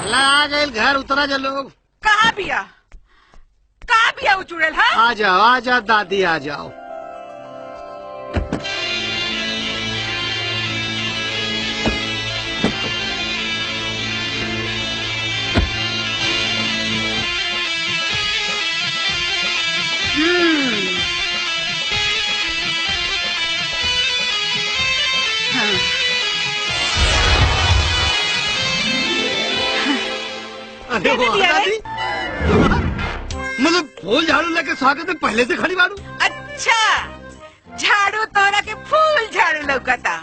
चला आ गए घर उतरा जा लोग। कहाँ बिया वो चुड़ैल? हाँ आ जाओ दादी आ जाओ। अरे दादी, मतलब फूल झाड़ू लेके स्वागत में पहले से खड़ी बाड़ू। अच्छा, झाड़ू तोरा के फूल झाड़ू लौकता।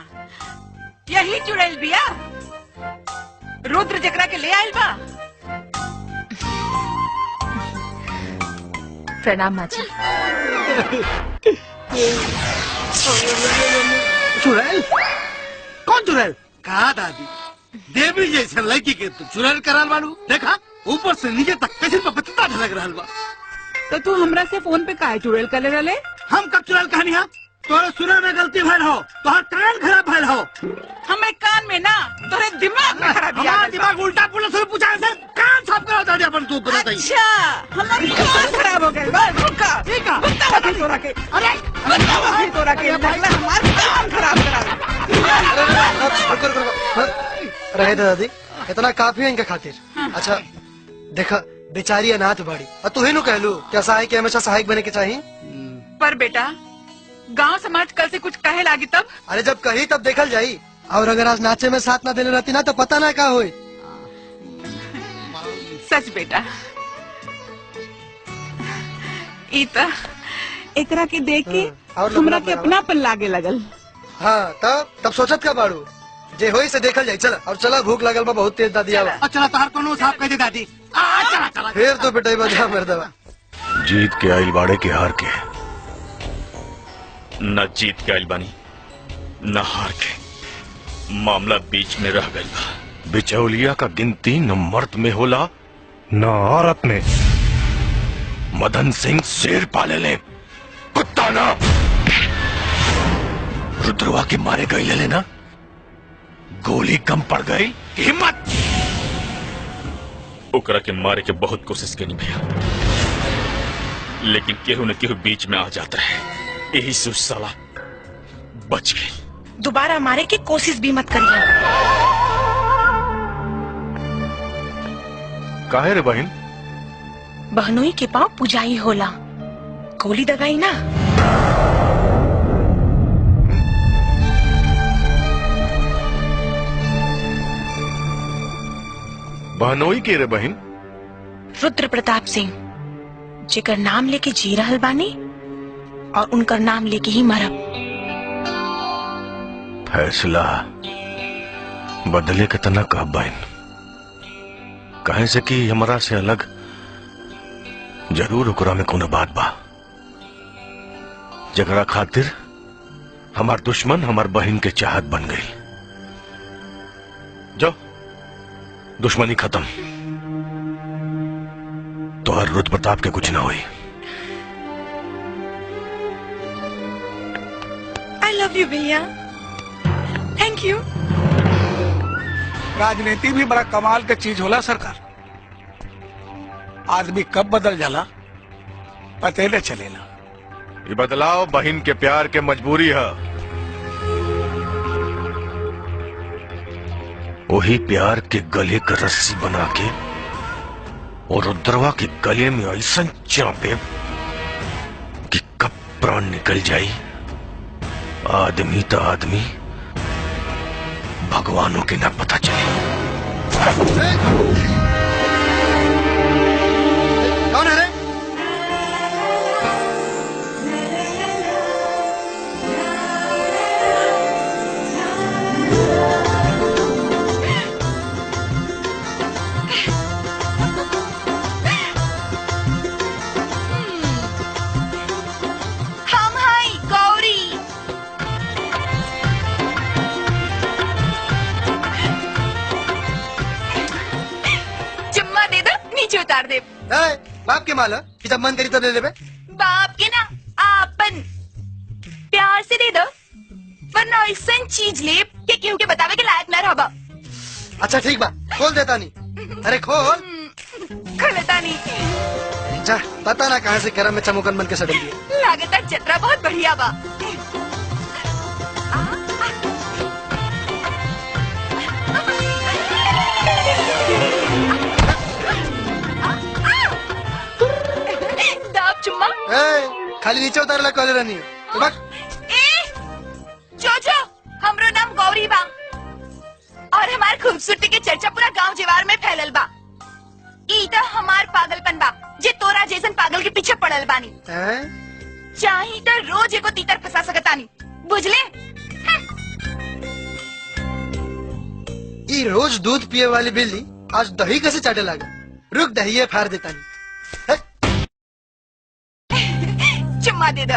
यही चुड़ैल बिया रुद्र जकरा के ले आइल बा। प्रणाम माँ जी। चुड़ैल? कौन चुड़ैल? कहा दादी, देवी जैसे लड़की के तू चुड़ैल कराल बाड़ू। देखा ऊपर से नीचे तक कैसे पपीता ढलक रहल बा। तो तू हमरा से फोन पे काहे चुड़ैल करे रहले? हम कब चुड़ैल कहानी है? तोरे सुने में गलती भइल हो, तोहर कान खराब भइल हो। हमें कान में ना तोरे दिमाग में खराबी आ गइल बा। दिमाग उल्टा पुल्टा से पूछा है, कान साफ करो दादी अपन तू तुरंत ही। अच्छा, हमारा कान खराब हो गइल बा। रुका ठीक है, बताओ तोरा के। अरे बताओ तोरा के लगला हमार कान खराब करा। रहे दादी, इतना काफी है इनके खातिर। अच्छा देखा, बेचारी अनाथ बाड़ी और तू ही नु कहलू क्या सहायक के हमेशा सहायक बने के चाहिए। पर बेटा गांव समाज कल से कुछ कहे लागी तब? अरे जब कही तब देखल जाई। और अगर आज नाचे में साथ ना देने रहती ना तो पता ना क्या होई। सच बेटा, इता एकरा के देख के हमरा के अपनापन लागे लगल। हाँ तब सोचत का बाड़ू जे होई से देखल जाई। चला और चला, भूख लगल बा बहुत तेज दादी। आवा चला तोहर कोनो साफ कह दे दादी। चला फिर तो बेटा बजा मर्दवा। जीत के आइल बाड़े के हार के, न जीत के आइल बानी न हार के। मामला बीच में रह गई बा। बिचौलिया का गिनती न मर्द में होला न औरत में। मदन सिंह शेर पाले ले, कुत्ता ना। रुद्रवा के मारे गई ले ना, गोली कम पड़ गई कि हिम्मत। ओकरा के मारे के बहुत कोशिश करी भैया, लेकिन केहू न केहू बीच में आ जाता है। यही से साला बच गई। दोबारा मारे की कोशिश भी मत करिए। काहे रे बहन? बहनोई के पाँव पुजाई होला, गोली दगाई ना। बहनोई के रे बहन? रुद्र प्रताप सिंह, जेकर नाम लेके जी रहल बानी और उनकर नाम लेके ही मरब। फैसला बदले के तना कह बहन, कहे से कि हमरा से अलग जरूर ओकरा में कोनो बात बा, जगरा खातिर हमार दुश्मन हमार बहन के चाहत बन गई। जो दुश्मनी खत्म, तो हर रुद्र प्रताप के कुछ ना हुई। I love you भैया, थैंक यू। राजनीति भी बड़ा कमाल के चीज होला सरकार। आदमी कब बदल जाला पते न चलेला। ये बदलाव बहन के प्यार के मजबूरी है। वही प्यार के गले का रस्सी बना के और रुद्रवा के गले में ऐसा चापे कि कब प्राण निकल जाए। आदमी तो आदमी, भगवानों के ना पता चले। कौन है रे? हम हाय गौरी। चुम्मा दे दो, नीचे उतार दे। बाप के माल कि जब मन करी तब ले लेबे। बाप के ना आपन, प्यार से दे दो, वरना ऐसा चीज ले के केहू के बतावे के लायक न रहबा। अच्छा ठीक बा, खोल देता नहीं। अरे खोल। खलता नहीं। जा, पता ना कहाँ से गरम में चमुकन बन के सटल दिया। लागता जतरा बहुत बढ़िया बा। दाब चुम्मा। खाली नीचे उतारला कॉल रानी। जो हमरो नाम गौरी बा और हमार खूबसूरती के चर्चा पूरा गांव जेवार में फैलल बा। ई तो हमार पागलपन बा जे तोरा जैसन पागल के पीछे पड़ल बानी। चाही तो रोज एको तीतर फंसा सकतानी, बुझले? ई रोज दूध पिए वाली बिल्ली आज दही कैसे चाटे लगा। रुक दही फाड़ देता नहीं। चुम्मा दे दो।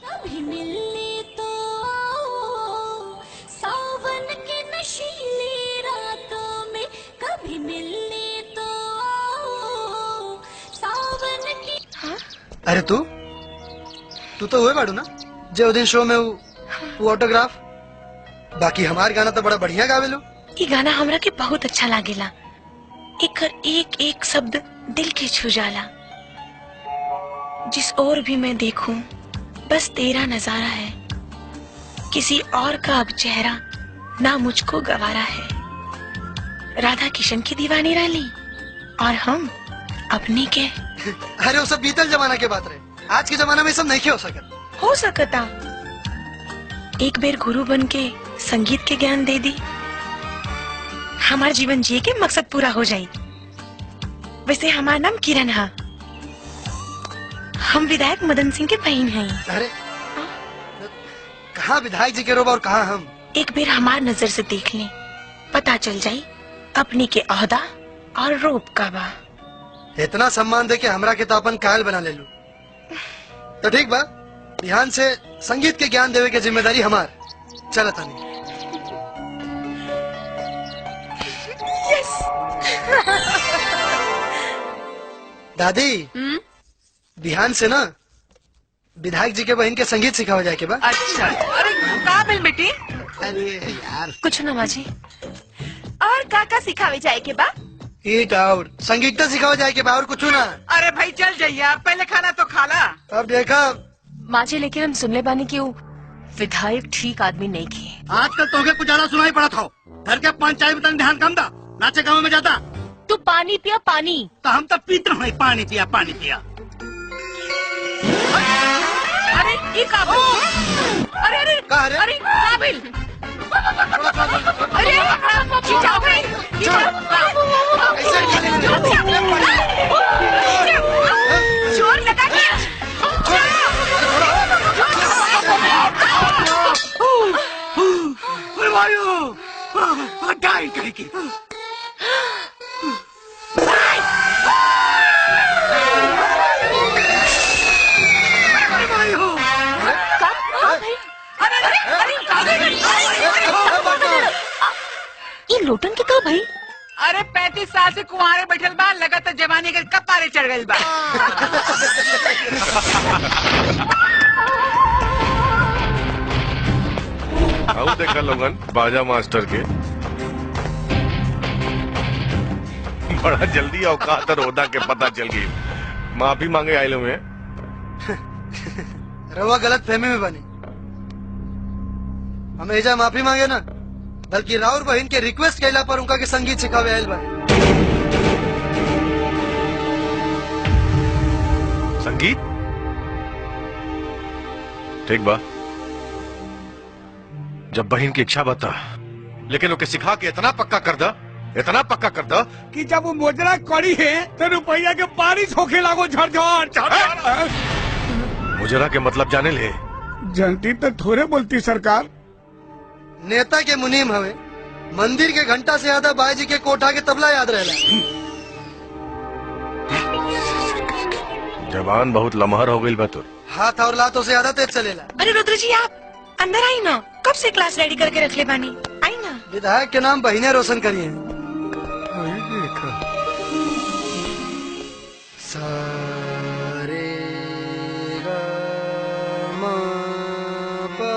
कभी मिलने तो सावन के नशीली रातों में, कभी मिलने तो सावन की। अरे तू तो हुए बाड़ू ना जो दिन शो में वो ऑटोग्राफ। बाकी हमार गाना तो बड़ा बढ़िया गावेलो। ये गाना हमरा के बहुत अच्छा लागेला। एक एक शब्द दिल के छू जाला। जिस ओर भी मैं देखूं बस तेरा नजारा है। किसी और का अब चेहरा ना मुझको गवारा है। राधा किशन की दीवानी रही और हम अपनी के। अरे वो सब बीतल जमाना के बात रहे। आज के जमाना में सब नहीं हो सकता। एक बेर गुरु बन के संगीत के ज्ञान दे दी, हमार जीवन जिए के मकसद पूरा हो जाये। वैसे हमारा नाम किरण है। हम विधायक मदन सिंह के बहन हैं। अरे कहाँ विधायक जी के रोब और कहाँ हम। एक बेर हमार नजर से देख लें, पता चल जाये अपनी के ओहदा और रोब का बा। इतना सम्मान दे के हमरा के तो अपन कायल बना ले लू। तो ठीक बा, ध्यान से संगीत के ज्ञान देवे के जिम्मेदारी हमार। चला तानी। दादी ध्यान से ना विधायक जी के बहन के संगीत सिखावा जाए के बा। अच्छा, अरे का बिल बेटी? अरे यार कुछ ना माजी। और का सिखावे जाए के बा? एक और संगीत सिखावा जाए के बा और कुछ ना। अरे भाई चल जाइए, पहले खाना तो खा ला। अब देखा माजे, लेकिन हम सुनले बानी कि वो विधायक ठीक आदमी नहीं किए। आजकल तोहके कुछ ज्यादा सुनाई पड़ा था। घर के पंचायत में तन ध्यान कम दा। नाचे गाँव में जाता तू पानी पिया पानी। तो हम तो पीते हैं पानी पिया। अरे ये काबिल। अरे काबिल। अरे खींचाओ भाई। जोर लगा के। अरे भाइयों, डाइन कहीं की। ये लोटन के का भाई? अरे 35 साल से कुंवारे बैठल बा, लगा तो जवानी के कपारे चढ़ गई बा। आओ देखा लोगन बाजा मास्टर के बड़ा जल्दी औकात और ओहदा के पता चल गई। माफी मांगे आए लोग में। रवा गलत फहमी में बनी। हम एजा माफी मांगे ना, बल्कि राउर बहन के रिक्वेस्ट कैला पर उनका के संगीत सिखावे आयल बा। संगीत ठीक बा, जब बहन की इच्छा बता, लेकिन ओके सिखा के इतना पक्का कर दा कि जब वो मोजरा करी है तो रुपया के बारिश होके लागो झरझर। मुजरा के मतलब जाने ले। जनती तो थोड़े बोलती सरकार। नेता के मुनीम हवे, मंदिर के घंटा से ज्यादा बाजी के कोठा के तबला याद रहला। जबान बहुत लमहर हो गई बा तुर। हाथ और लातों से ज्यादा तेज चलेला। अरे रुद्र जी, आप अंदर आई ना। कब से क्लास रेडी करके रख ले बानी? आई ना। विधायक के नाम बहिने रोशन करी है। सारे गा मा पा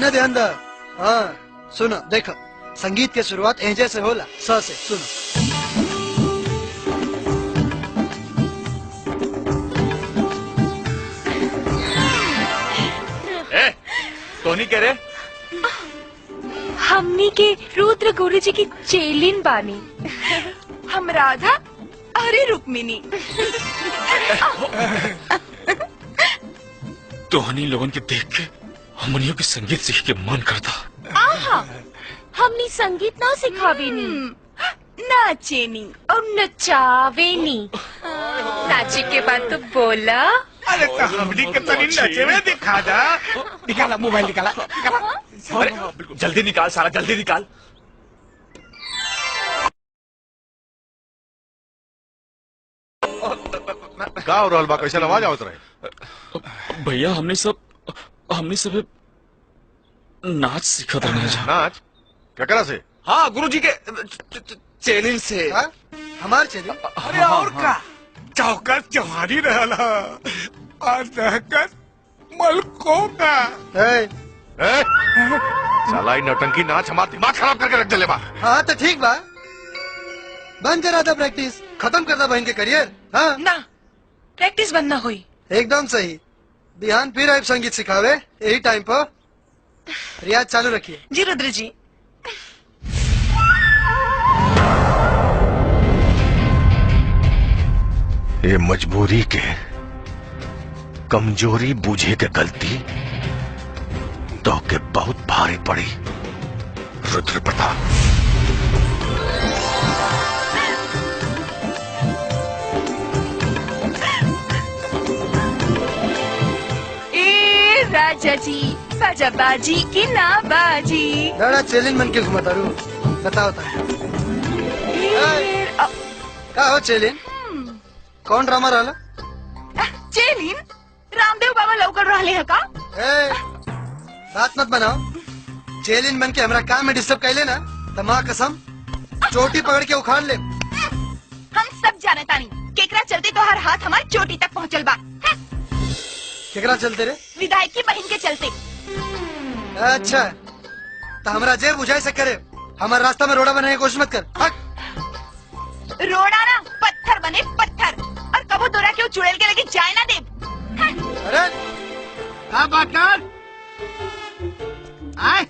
हेने ध्यान दा। हाँ सुनो देखो, संगीत की शुरुआत एजे से होला, स से। सुनो तो नहीं कह रहे? हमनी के रुद्र गुरु जी की चेलिन बानी। हम राधा अरे रुक्मिनी। तो हनी लोगन के देख के हमनियों के संगीत सीख के मन करता। आहा, हमनी संगीत ना सिखावेनी, नाचेनी और नचावेनी। नाचे के बाद तो बोला। अरे तो हमनी के तनी नचे में दिखा दा। निकाला मोबाइल, निकाला निकाला। अरे जल्दी निकाल, सारा जल्दी निकाल। का हो रहल बा? कैसे आवाज आवत रहे? भैया हमने सब नाच सीखा था। नाच केकरा से? हाँ गुरुजी के चैनल से। हाँ? हमार चली। अरे और का चौकस जवानी रहला और रहकर मलकों का। ए? साला ई नौटंकी नाच हमार दिमाग खराब करके रख देले बा। हाँ तो ठीक बा, बंद करा था प्रैक्टिस, खत्म कर दा बहन के करियर। हाँ ना, प्रैक्टिस बंद ना हुई। एकदम सही। बिहान फिर आए संगीत सिखावे, यही टाइम पर रियाज चालू रखिए। जी रुद्र जी। ये मजबूरी के कमजोरी बूझे के गलती तो के बहुत भारी पड़ी रुद्र प्रताप। ए राजा जी, बाजा बाजी की ना बाजी। दादा चेलिन मन के घुमाता रू, बताओ ता। का हो चेलिन? कौन ड्रामा रहला? चेलिन रामदेव बाबा लौकर रहले है का? ए, बात मत बनाओ। चेलिन बन के हमरा काम में डिस्टर्ब कैले ना, तो माँ कसम चोटी पकड़ के उखाड़ ले। हम सब जाने तानी केकरा चलते तो हर हाथ हमारी चोटी तक पहुँचल बा। केकरा चलते रे? विधायक की बहन के चलते। अच्छा तो हमरा जे बुझाई से करे, हमारे रास्ता में रोड़ा बनाने की कोशिश मत कर। हट। रोड़ा ना पत्थर बने पत्थर, और कबो दोरा के चुड़ैल के लगे जाए ना दे। अरे का बात कर? आए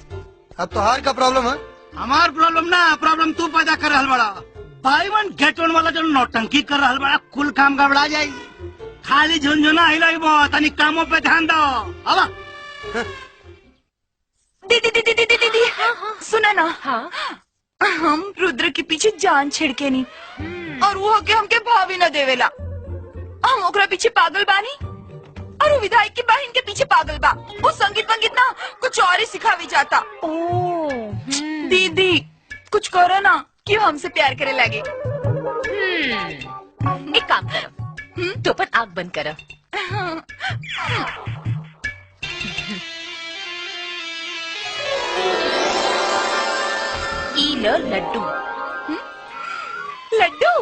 अब तो हार का प्रॉब्लम है। हमार प्रॉब्लम ना, प्रॉब्लम तू पैदा कर रहल बड़ा। बाई वन गेट वन वाला जो नौटंकी कर रहल बड़ा, कुल काम गड़बड़ा जाई। खाली झुनझुना हिलाई बो, तनी कामों पे ध्यान दो। अब दीदी दीदी दीदी दीदी सुना ना। हाँ? हम रुद्र के पीछे जान छिड़के नहीं, और वो के हमके भाभी न देवेला। हम ओकरा पीछे पागल बानी, और वो विधायक की बहन के पीछे पागल बा। वो संगीत वंगीत ना कुछ और ही सिखावी जाता। दीदी कुछ करो ना कि हमसे प्यार करे लगे। एक काम करो, तो अपन आग बंद करो। ई लो लड्डू। लड्डू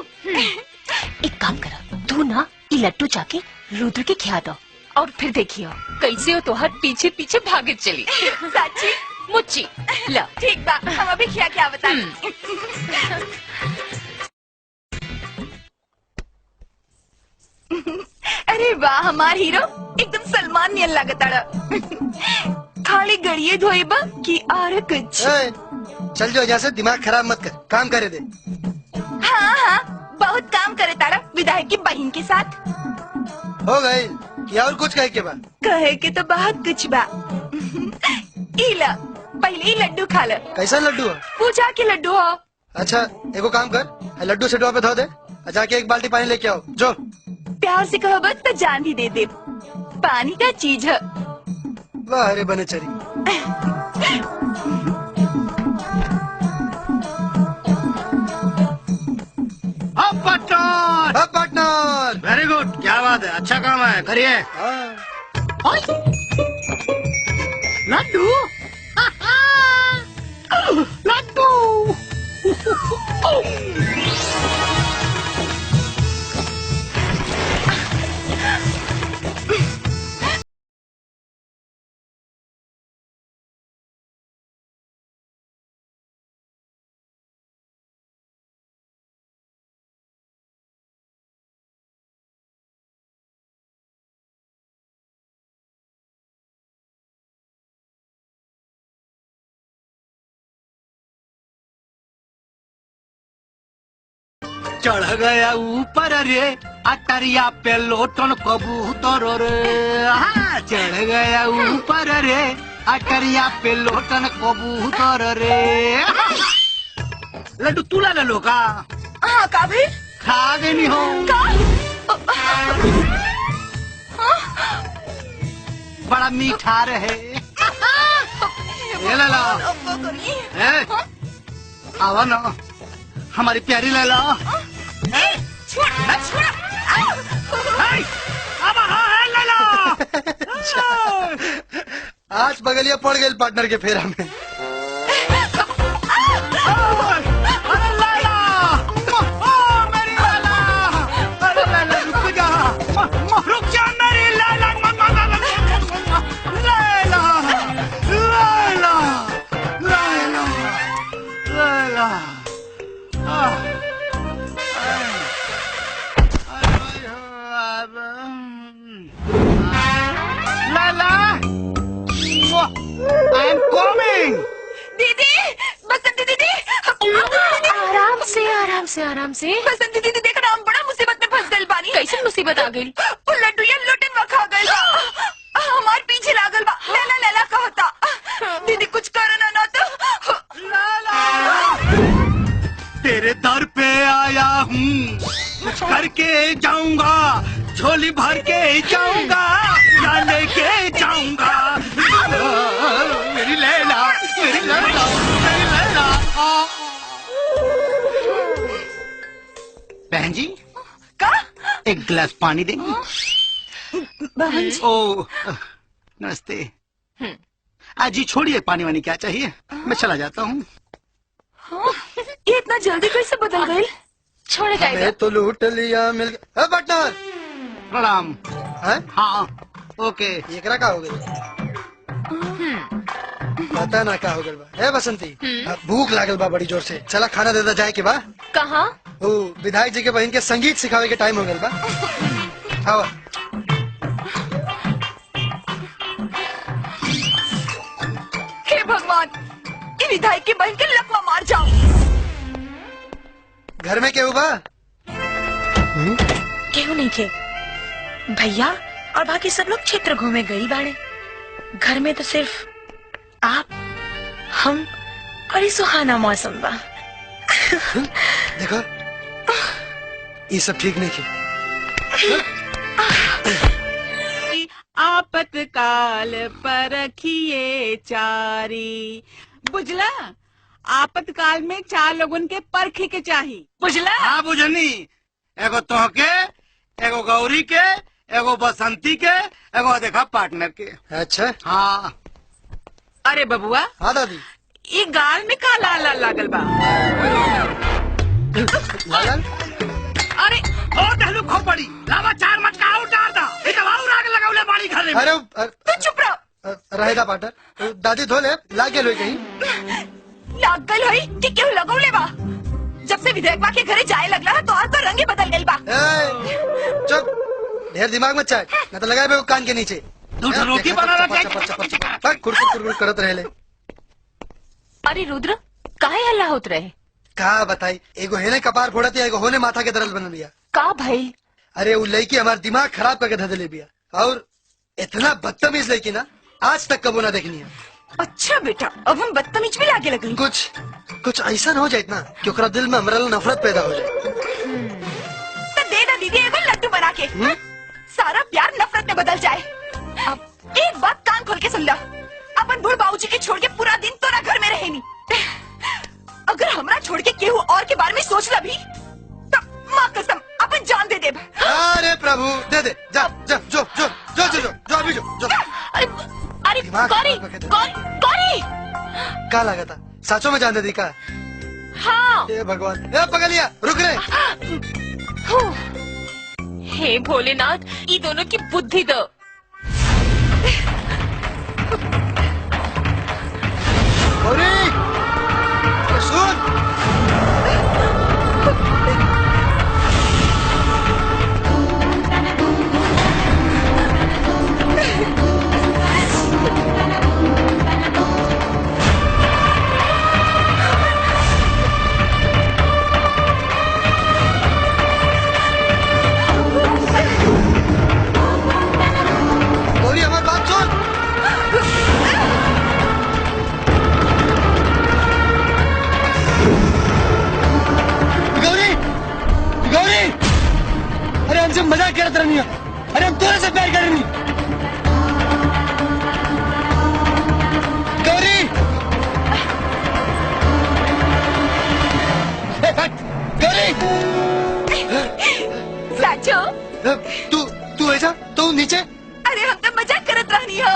एक काम करो, तू ना ये लड्डू जाके रुद्र के खिला दो, और फिर देखियो कैसे हो तो हर पीछे पीछे भागे चली। सच्ची मुच्ची ला। ठीक बा, हम अभी क्या बता। अरे वाह, हमार हीरो एकदम सलमान नियन लागताड़ा। खाली गड़िए धोइबा कि और कुछ? ए, चल जो यहाँ से, दिमाग खराब मत कर, काम करे दे। हाँ हाँ, बहुत काम करे तारा विधायक की बहन के साथ। हो गई क्या और कुछ कहे के बाद? कहे के तो बहुत कुछ बा। इला पहले ही लड्डू खा ले। कैसा लड्डू है? पूछा के लड्डू हो। अच्छा एगो काम कर, लड्डू से पे धो दे, जाके एक बाल्टी पानी लेके आओ। जो प्यार से कहो बस तो जान भी दे दे। पानी का चीज है। वाह रे बने चरी। अब पार्टनर, अब पार्टनर। वेरी गुड, क्या बात है, अच्छा काम है, करिए। हाँ। लड्डू लड्डू चढ़ गया ऊपर रे अटरिया पे लोटन कबूतर रे। हाँ, चढ़ गया ऊपर रे अटरिया पे लोटन कबूतर रे। लड्डू तू ला लो का? हाँ का भी खा गई नहीं हो का? बड़ा मीठा रहे। ये ले लो। ए, आवा ना हमारी प्यारी ले लो। आज बगलिया पड़ गई पार्टनर के फेरा में। अरे लैला, मेरी लैला, अरे लैला रुक जा, रुक जा मेरी लैला, लैला, लैला, लैला, लैला, लैला, I am coming. दीदी, बसंती दीदी, आराम से आराम से आराम से। बसंती दीदी देखना हम बड़ा मुसीबत में फंस गइल बानी। कैसे मुसीबत आ गई? वो लड्डू ये लोटन में खा गइल बा। हमार पीछे लागल बा। लैला लैला कहता। दीदी कुछ करना ना तो। तेरे दर पे आया हूँ, कुछ करके जाऊंगा, झोली भर के जाऊंगा या लेके जाऊंगा। मेरी लैला, मेरी लैला, मेरी लैला। बहन जी का? एक गिलास पानी देंगी? बहन जी। ओ नमस्ते। आज ही छोड़िए, पानी वानी क्या चाहिए, मैं चला जाता हूँ। ये इतना जल्दी कैसे बदल गई? छोड़ गए मैं तो लूट लिया मिल गया। पार्टनर प्रणाम। है? हाँ ओके। एकरा का हो गई? पता ना का हो गल बा। ए बसंती, अब भूख लागल बा बड़ी जोर से। चला खाना देता जाए के बा। कहाँ? ओ विधायक जी के बहन के संगीत सिखावे के टाइम हो गल बा। आवा। हे भगवान, ये विधायक की बहन के लकवा मार जाओ। घर में क्या हुआ? क्यों नहीं थे? भैया और बाकी सब लोग क्षेत्र घूमे गई बाड़े। घर में तो सिर्फ आप, हम और ये सुहाना मौसम बा। देखो ये सब ठीक नहीं की। आपातकाल परखिए चारी। बुझला? आपातकाल में 4 लोगन के परखे के चाहिए। बुझला? हाँ बुझनी। एगो तोहके, एगो गौरी के, एगो बसंती के, एगो देखा पार्टनर के। अच्छा हाँ। अरे बबुआ, हाँ दादी। ये गाल में का लाल लाल लागल बा? लाल? अरे ओ दहलू खोपड़ी, लावा 4 मटका उतार दा। ये दवा राग लगावले बाड़ी घर में। अरे तू चुप रहो। रहेगा पार्टनर। दादी धो ले, लाग गेल होई कहीं। लाग गइल होई कि केहू लगौले बा। जब से विधायकवा के घरे जाए लगला है तो आज तो रंग ही बदल गइल बा। चुप, ढेर दिमाग मत चाट, न तो लगाए कान के नीचे। दूध रोटी बनाना कुड़कुड़ करत रहे। अरे रुद्र, काहे हल्ला होत रहे? का बताई, एगो हेने कपार फोड़त या एगो होने माथा के दर्द बनल बिया। का भाई? अरे वो लड़की हमार दिमाग खराब करके धधले बिया, और इतना बदतमीज लड़की ना आज तक कबो ना देखनी है। अच्छा बेटा, अब हम बदतमीज भी लागे लगे। कुछ ऐसा न हो जाए ना कि ओकरा दिल में हमरा नफरत पैदा हो जाए। तो दे दा दीदी एगो लड्डू बना के। सारा प्यार नफरत में बदल जाए। अब एक बात कान खोल के सुन ला। अपन बूढ़ बाबूजी के छोड़ के पूरा दिन तोरा घर में रहे नहीं। अगर हमरा छोड़ के केहू और के बारे में सोच ला भी तो माँ कसम अपन जान दे दे। अरे प्रभु दे दे, जा जा जो जो जो जो जो अभी जो। अरे गौरी, गौरी का लगा था? साचो में जान दे दी का? हाँ। हे भगवान, ए पगलिया रुक रे। हे भोलेनाथ, ये दोनों की बुद्धि दो। गौरी सुन, अरे हम तोरे से प्यार करेंगे। गौरी गौरी साचो तू ऐसा तो नीचे। अरे हम तो मजाक करत रहनी हो।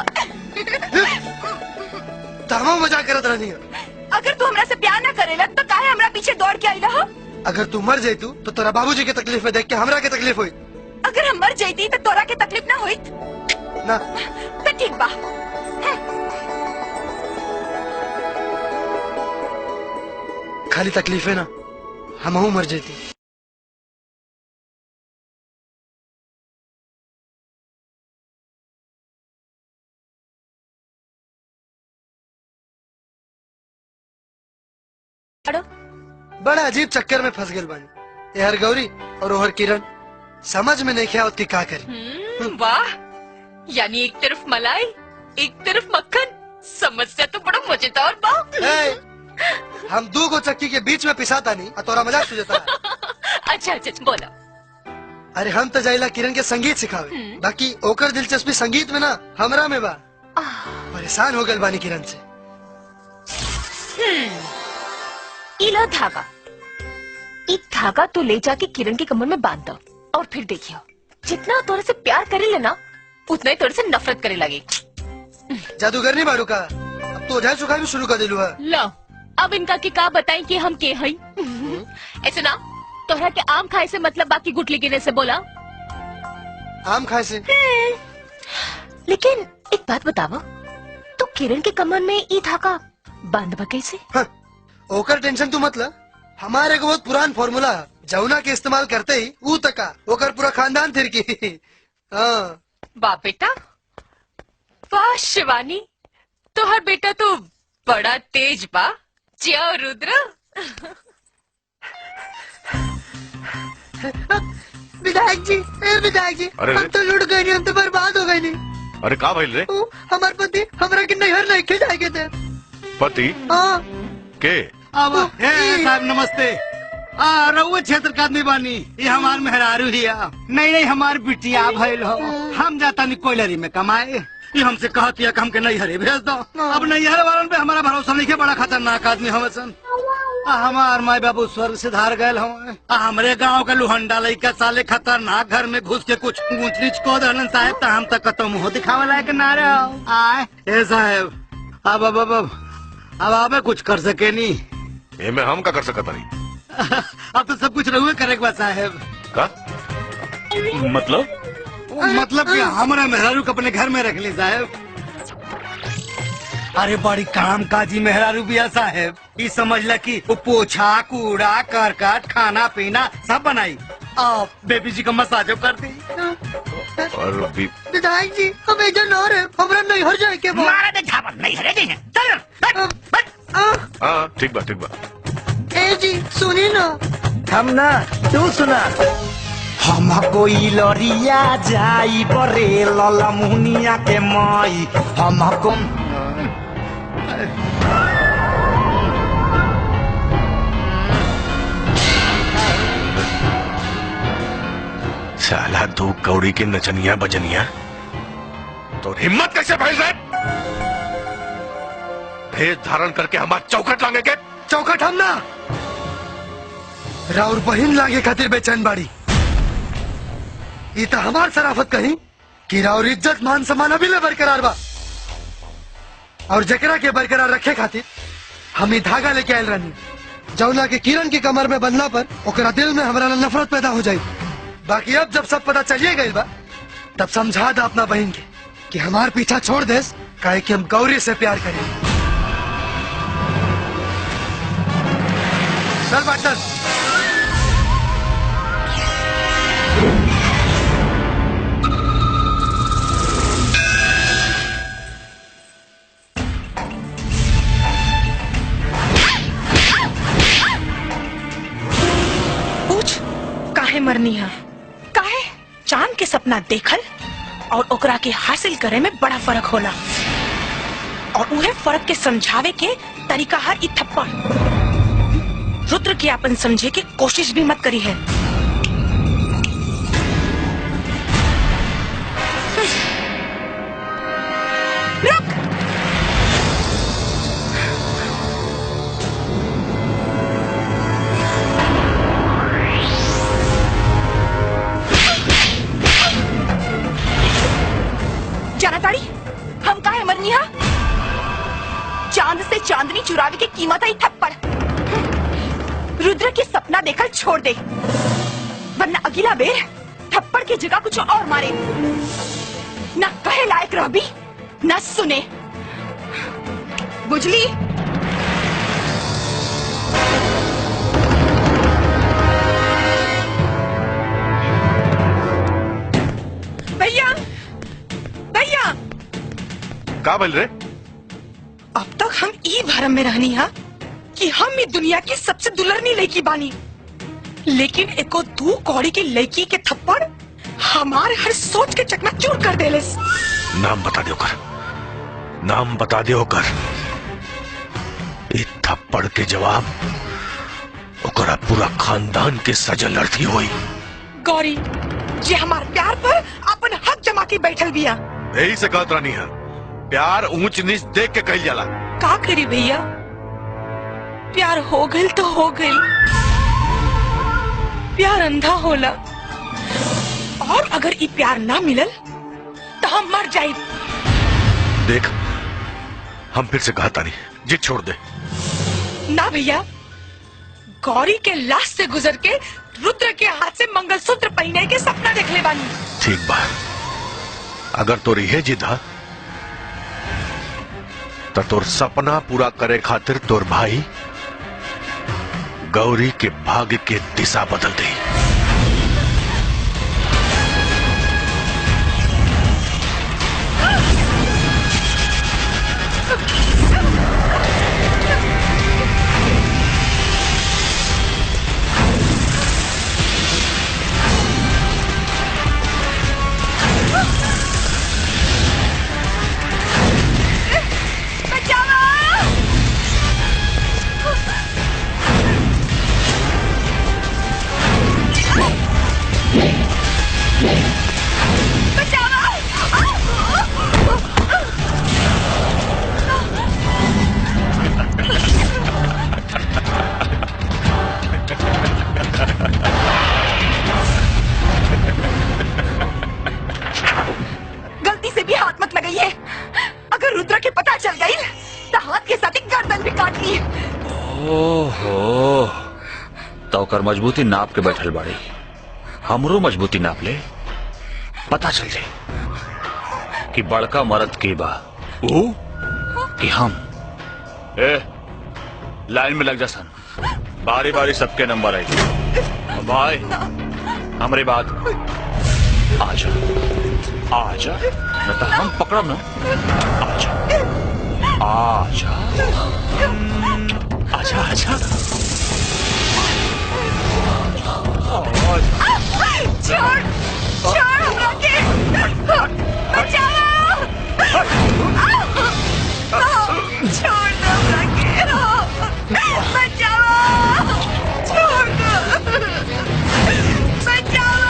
तामा मजाक करत रहनी हो। अगर तू हमरा से प्यार ना करेला तो काहे हमरा पीछे दौड़ के आइला हो? अगर तू मर जाई तो तोरा बाबूजी के तकलीफ में देख के हमरा के तकलीफ हुई। अगर हम मर जाती तो तोरा के तकलीफ ना हुई ना। तो ठीक बा। खाली तकलीफ है ना, हम मर जाती। बड़ा अजीब चक्कर में फंस गए बानी। हर गौरी और ओहर किरण समझ में नहीं क्या का करी। वाह, यानी एक तरफ मलाई एक तरफ मक्खन, समस्या तो बड़ा मजेदार बा। हम दो गो चक्की के बीच में पिसाता नहीं और तोरा मजाक सुझता। अच्छा अच्छा बोलो। अरे हम तो जाइला किरण के संगीत सिखावे, बाकी ओकर दिलचस्पी संगीत में ना हमरा में बा। परेशान हो गए बानी किरण से। इला धागा, एक धागा तो ले जाके किरण के कमर में बांध दो और फिर देखियो जितना तोरे से प्यार करे लेना उतना ही तोरे से नफरत करे लगे। जादूगर नहीं बाड़ू का, अब तो ओझाई सुखाई भी शुरू कर दिलू है। लो अब इनका के का बताएं कि हम के हई। ऐसे ना तोहरा के आम खाए से मतलब बाकी गुटली गिने से बोला। आम खाए से? लेकिन एक बात बताओ, तो किरण के कमर में ई धागा बांधबा कैसे? ओकर टेंशन तू मतलब, हमारे एक बहुत पुरान फॉर्मूला जमुना के इस्तेमाल करते ही ऊ तका ओकर पूरा खानदान थिर की। बाप बेटा, वाह शिवानी, तोहर बेटा तो बड़ा तेज बा। जिया रुद्र। विधायक जी, विधायक जी, हम तो लुट गए नहीं, हम तो बर्बाद हो गए नहीं। अरे का भइल रे? हमारे पति हमरा के नैहर लेके जाएंगे थे। पति? के? अब साहब नमस्ते। रउआ क्षेत्र का आदमी बानी, ये हमार मेहरारू हिया। नहीं हमार बिटिया भइल हो। हम जाता नहीं कोयलरी में कमाए, ये हमसे कहती है कि हमके नैहरे भेज दो। अब नैहर वालन पे हमारा भरोसा नहीं है, बड़ा खतरनाक आदमी हम सन। हमार माई बाबू स्वर्ग से धार गए हम। हमरे गांव का लुहंडा लइका साले खतरनाक घर में घुस के कुछ ऊंच नीच को दहलन साहब, तो हम तक तो मुँह दिखावे लायक ना रहे। आए ए साहब, अब आबे कुछ कर सके नहीं। ये में हम का कर सकता नहीं। अब तो सब कुछ रहुए करे साहब का? मतलब कि हमारा मेहरारू को अपने घर में रख ली साहब। अरे बड़ी काम काजी मेहरारू बिया साहब। ये समझ ला कि वो पोछा कूड़ा करकट खाना पीना सब बनाई और बेबी जी का मसाजो कर दी। और विधायक जी, हम इधर न रहे, हमरा नैहर जाए के मारा दे झापड़ नैहर जाए। चल हाँ ठीक बा ठीक बा। ए जी सुनी ना, हम ना तू सुना। हम कोई लरिया जाई बरे लला मुनिया के माई। हमको साला दो कौड़ी के नचनिया बजनिया, तो हिम्मत कैसे भइल रे? भेद धारण करके हमार चौखट लांगे के? चौखट हम ना, राउर बहिन लागे खातिर बेचैन बाड़ी। ये तो हमार शराफत कही कि राउर इज्जत मान सम्मान अभी ले बरकरार बा, और जकरा के बरकरार रखे खातिर हम ये धागा लेके आयल रहनी, जौना के किरण की कमर में बंधला पर ओकरा दिल में हमारा नफरत पैदा हो जाये। बाकी अब जब सब पता चलिए गई बा, तब समझा दा अपना बहन के कि हमार पीछा छोड़ दे, काहे कि हम गौरी से प्यार करें। चल पार्टनर। पूछ काहे मरनी है? काहे चांद के सपना देखल और ओकरा के हासिल करे में बड़ा फर्क होला, और उहे फर्क के समझावे के तरीका हर इ थप्पड़। रुद्र की अपन समझे की कोशिश भी मत करी है। गिरावे की कीमत है थप्पड़। रुद्र के सपना देखकर छोड़ दे, वरना अगला बेर थप्पड़ की जगह कुछ और मारे। न कहे लायक रह भी न सुने। बुझली? भैया भैया का बोल रहे? अब तक हम ई भरम में रहनी हा कि हम इस दुनिया की सबसे दुलरनी लड़की बानी, लेकिन एको दू कौड़ी की लड़की के थप्पड़ हमारे हर सोच के चकनाचूर कर देले। नाम बता दे कर, नाम बता दे कर। इस थप्पड़ के जवाब ओकरा पूरा खानदान के सजल अर्थी हुई। गौरी जे हमार प्यार पर अपन हक जमा के बैठल बिया। यही से कहत रानी है, प्यार ऊंच नीच देख के कहल जाला। का करी भैया, प्यार हो गइल तो हो गइल। प्यार अंधा होला, और अगर ई प्यार ना मिलल तो हम मर जाए। देख, हम फिर से कहता नहीं, जिद छोड़ दे। ना भैया, गौरी के लाश से गुजर के रुद्र के हाथ से मंगलसूत्र पहने के सपना देख ले बानी। ठीक बा, अगर तोर यह जिद है तो तोर सपना पूरा करे खातिर तोर भाई गौरी के भाग्य के दिशा बदल दे। गलती से भी हाथ मत लगाइए, अगर रुद्र के पता चल गई तो हाथ के साथ ही गर्दन भी काट ली। ओहो, तो कर मजबूती नाप के बैठल बाड़ी, हमरो मजबूती नाप ले, पता चल जाए कि बड़का मर्द के बा वो कि हम। ए, लाइन में लग जा सन, बारी बारी सबके नंबर आई। भाई हमरे बात आजा आजा, न तो हम पकड़ब ना। आजा आजा आजा आजा। छोड़ छोड़ हमरा के, बचाओ। छोड़ दो हमरा के, बचाओ। छोड़ दो, बचाओ।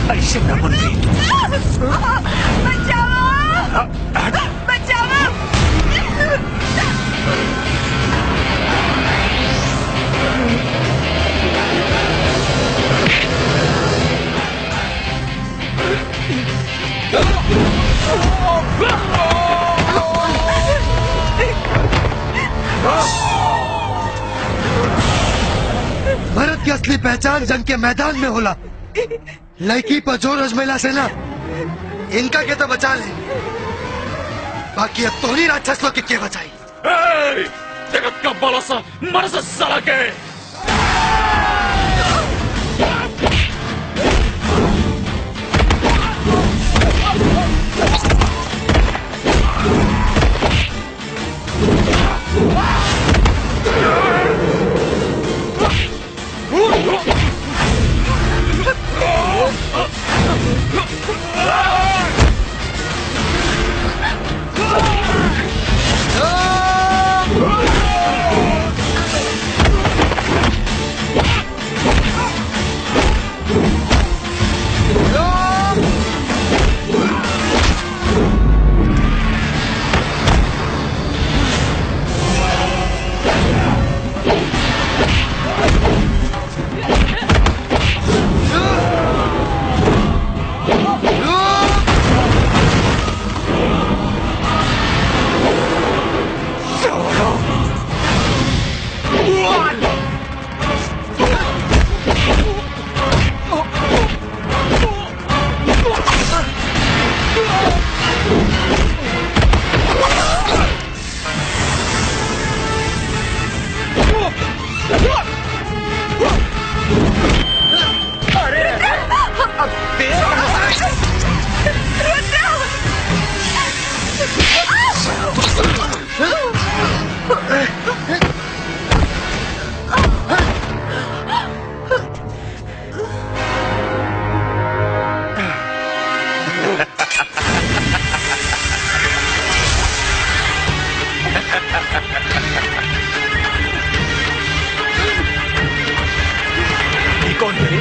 ऐसे न मन गई तू। बचाओ बचाओ। भारत की असली पहचान जंग के मैदान में होला। लड़की पर जोर अजमेला से ना, इनका के तो बचा ले, बाकी अब तोहरी राक्षस लोग के बचाई। जगत का बड़ा सा मर से साला के। ये कौन है रे?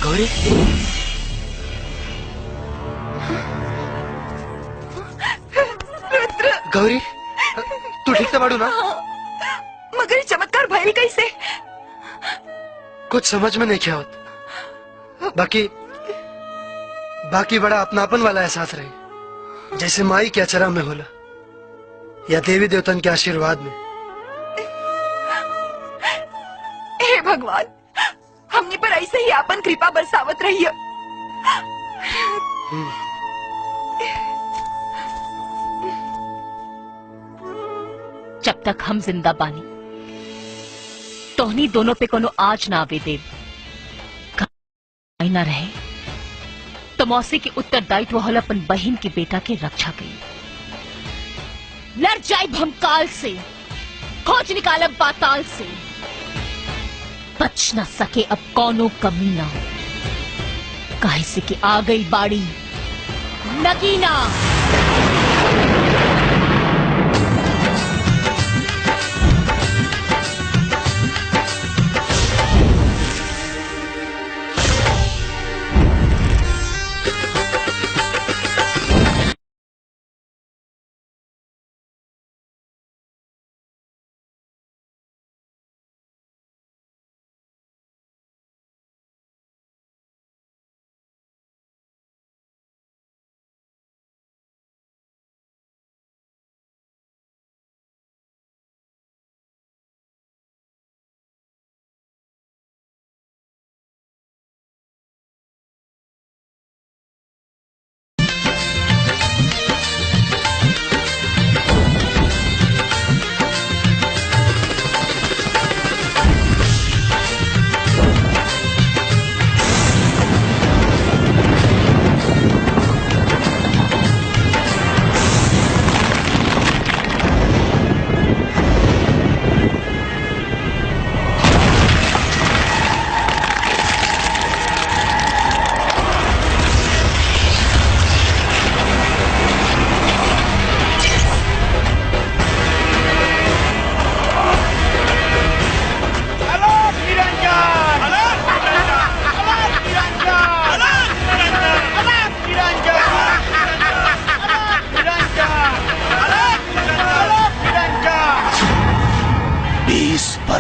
गौरी, गौरी, तू ठीक से बाड़ू ना? मगर ये चमत्कार भइल कैसे? कुछ समझ में नहीं क्या होता। बाकी बड़ा अपनापन वाला एहसास रही, जैसे माई के अचरा में होला या देवी देवतन के आशीर्वाद में। हे भगवान, हमनी पर ऐसे ही आपन कृपा बरसावत रहिए। जब तक हम जिंदा बानी तोहनी दोनों पे कोनो आज ना आवे देव ना रहे तो मौसी के उत्तरदायित्व हल अपन बहन की बेटा के रक्षा कई। लड़ जाए भमकाल से, खोज निकालब पाताल से, बच न सके अब कौनो कमीना, काहे से कि आ गई बाड़ी नगीना।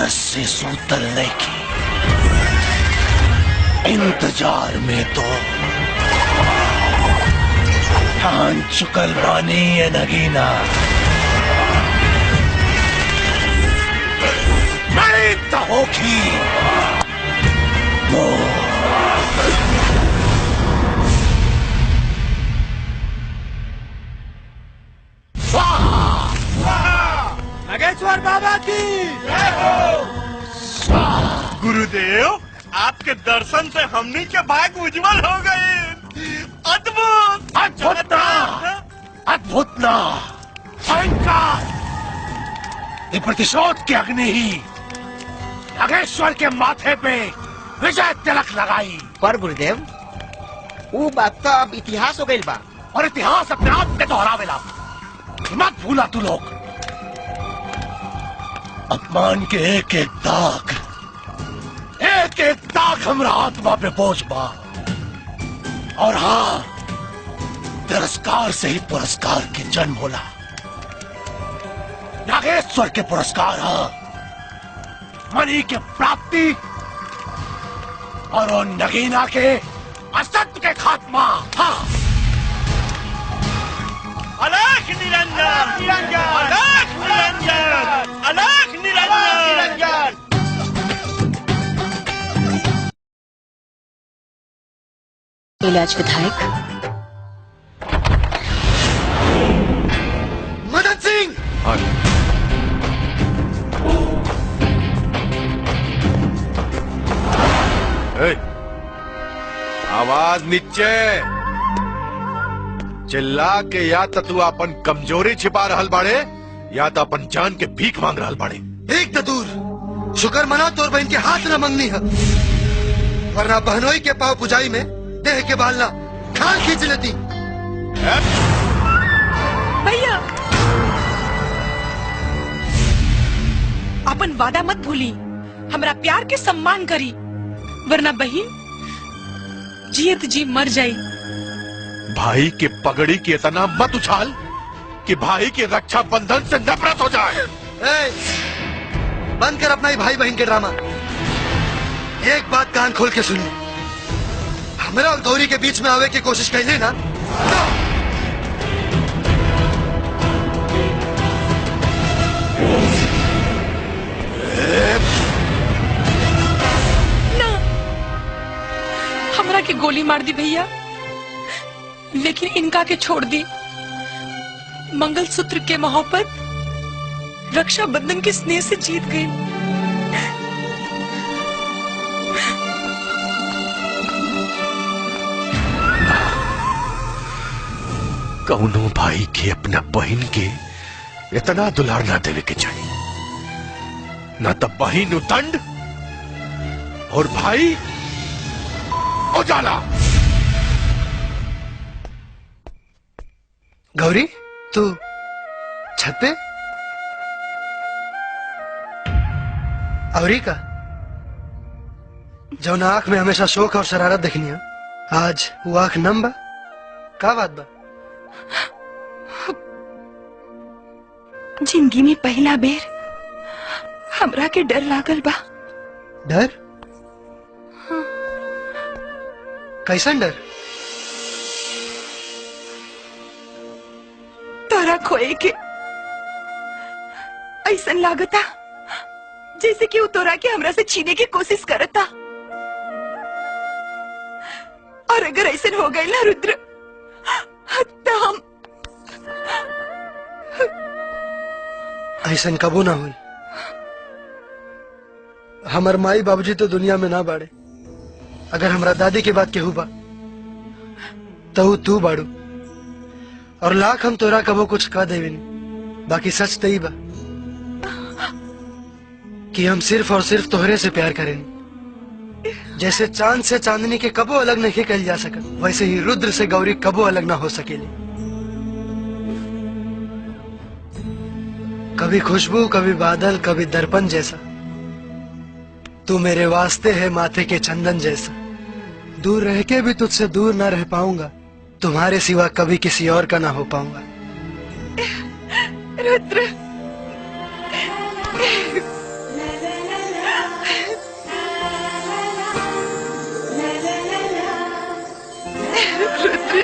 से सुतलने की इंतजार में तो ठान चुकल बानी ये नगीना नहीं तो होगी नागेश्वर बाबा की गुरुदेव, आपके दर्शन से हमनी के भाग उज्जवल हो गए। अद्भुत अद्भुत ना, अद्भुत ना, भयंकर। ये प्रतिशोध की अग्नि ही नागेश्वर के माथे पे विजय तिलक लगाई। पर गुरुदेव, वो बात तो अब इतिहास हो गई बा। और इतिहास अपने आप के दोहरावेला, मत भूला तू लोग। अपमान के एक एक दाग हमरा आत्मा पे बोझ बा। और हाँ, तिरस्कार से ही पुरस्कार के जन्म होला। नागेश्वर के पुरस्कार हाँ मणि के प्राप्ति और उन नगीना के असत्य के खात्मा। हाँ, अलख निरंजन, अलख निरंजन, अलख निरंजन। इलाज विधायक मदन सिंह। आवाज नीचे। चिल्ला के या तो तू अपन कमजोरी छिपा रहल बाड़े या तो अपन जान के भीख मांग रहल बाड़े। एक तो दूर शुक्र मना तोर बहन के हाथ न मंगनी है, वरना बहनोई के पाव पुजाई में देह के बालना खाल खींच लेती। भैया, अपन वादा मत भूली, हमरा प्यार के सम्मान करी, वरना बहन जियत जी मर जाई। भाई के पगड़ी की इतना मत उछाल कि भाई के रक्षा बंधन से नफरत हो जाए। बंद कर अपना ही भाई बहन के ड्रामा। एक बात कान खोल के सुनी, हमरा और गौरी के बीच में आवे की कोशिश कैले ना हमरा के गोली मार दी भैया, लेकिन इनका के छोड़ दी। मंगलसूत्र के मोहब्बत रक्षा बंधन के स्नेह से जीत गई। कौनो भाई के अपना बहन के इतना दुलार ना देवे के चाहिए, ना तो बहन उदंड और भाई उजाला। गौरी, तू छत पे? औरी का जो ना आंख में हमेशा शोक और शरारत देखनी है, आज वो आंख नम बा? का बात बा? जिंदगी में पहला बेर हमरा के डर लागल बा। डर? कैसन डर? तोरा खोए के ऐसन लागता जैसे कि वो तोरा के हमरा से छीने की कोशिश करता। और अगर ऐसन हो गए ना रुद्र, तो हम ऐसन कबो ना हुई। हमार माई बाबूजी तो दुनिया में ना बाड़े। अगर हमरा दादी के बात केहू बा तो तू बाड़ू, और लाख हम तोरा कबो कुछ कह देविनी। बाकी सच तई बा कि हम सिर्फ और सिर्फ तोहरे से प्यार करें। जैसे चांद से चांदनी के कबो अलग नहीं कल जा सका, वैसे ही रुद्र से गौरी कबो अलग ना हो सकेली। कभी खुशबू, कभी बादल, कभी दर्पण जैसा तू मेरे वास्ते है माथे के चंदन जैसा। दूर रह के भी तुझसे दूर ना रह पाऊंगा, तुम्हारे सिवा कभी किसी और का ना हो पाऊंगा। रुद्र, रुद्र,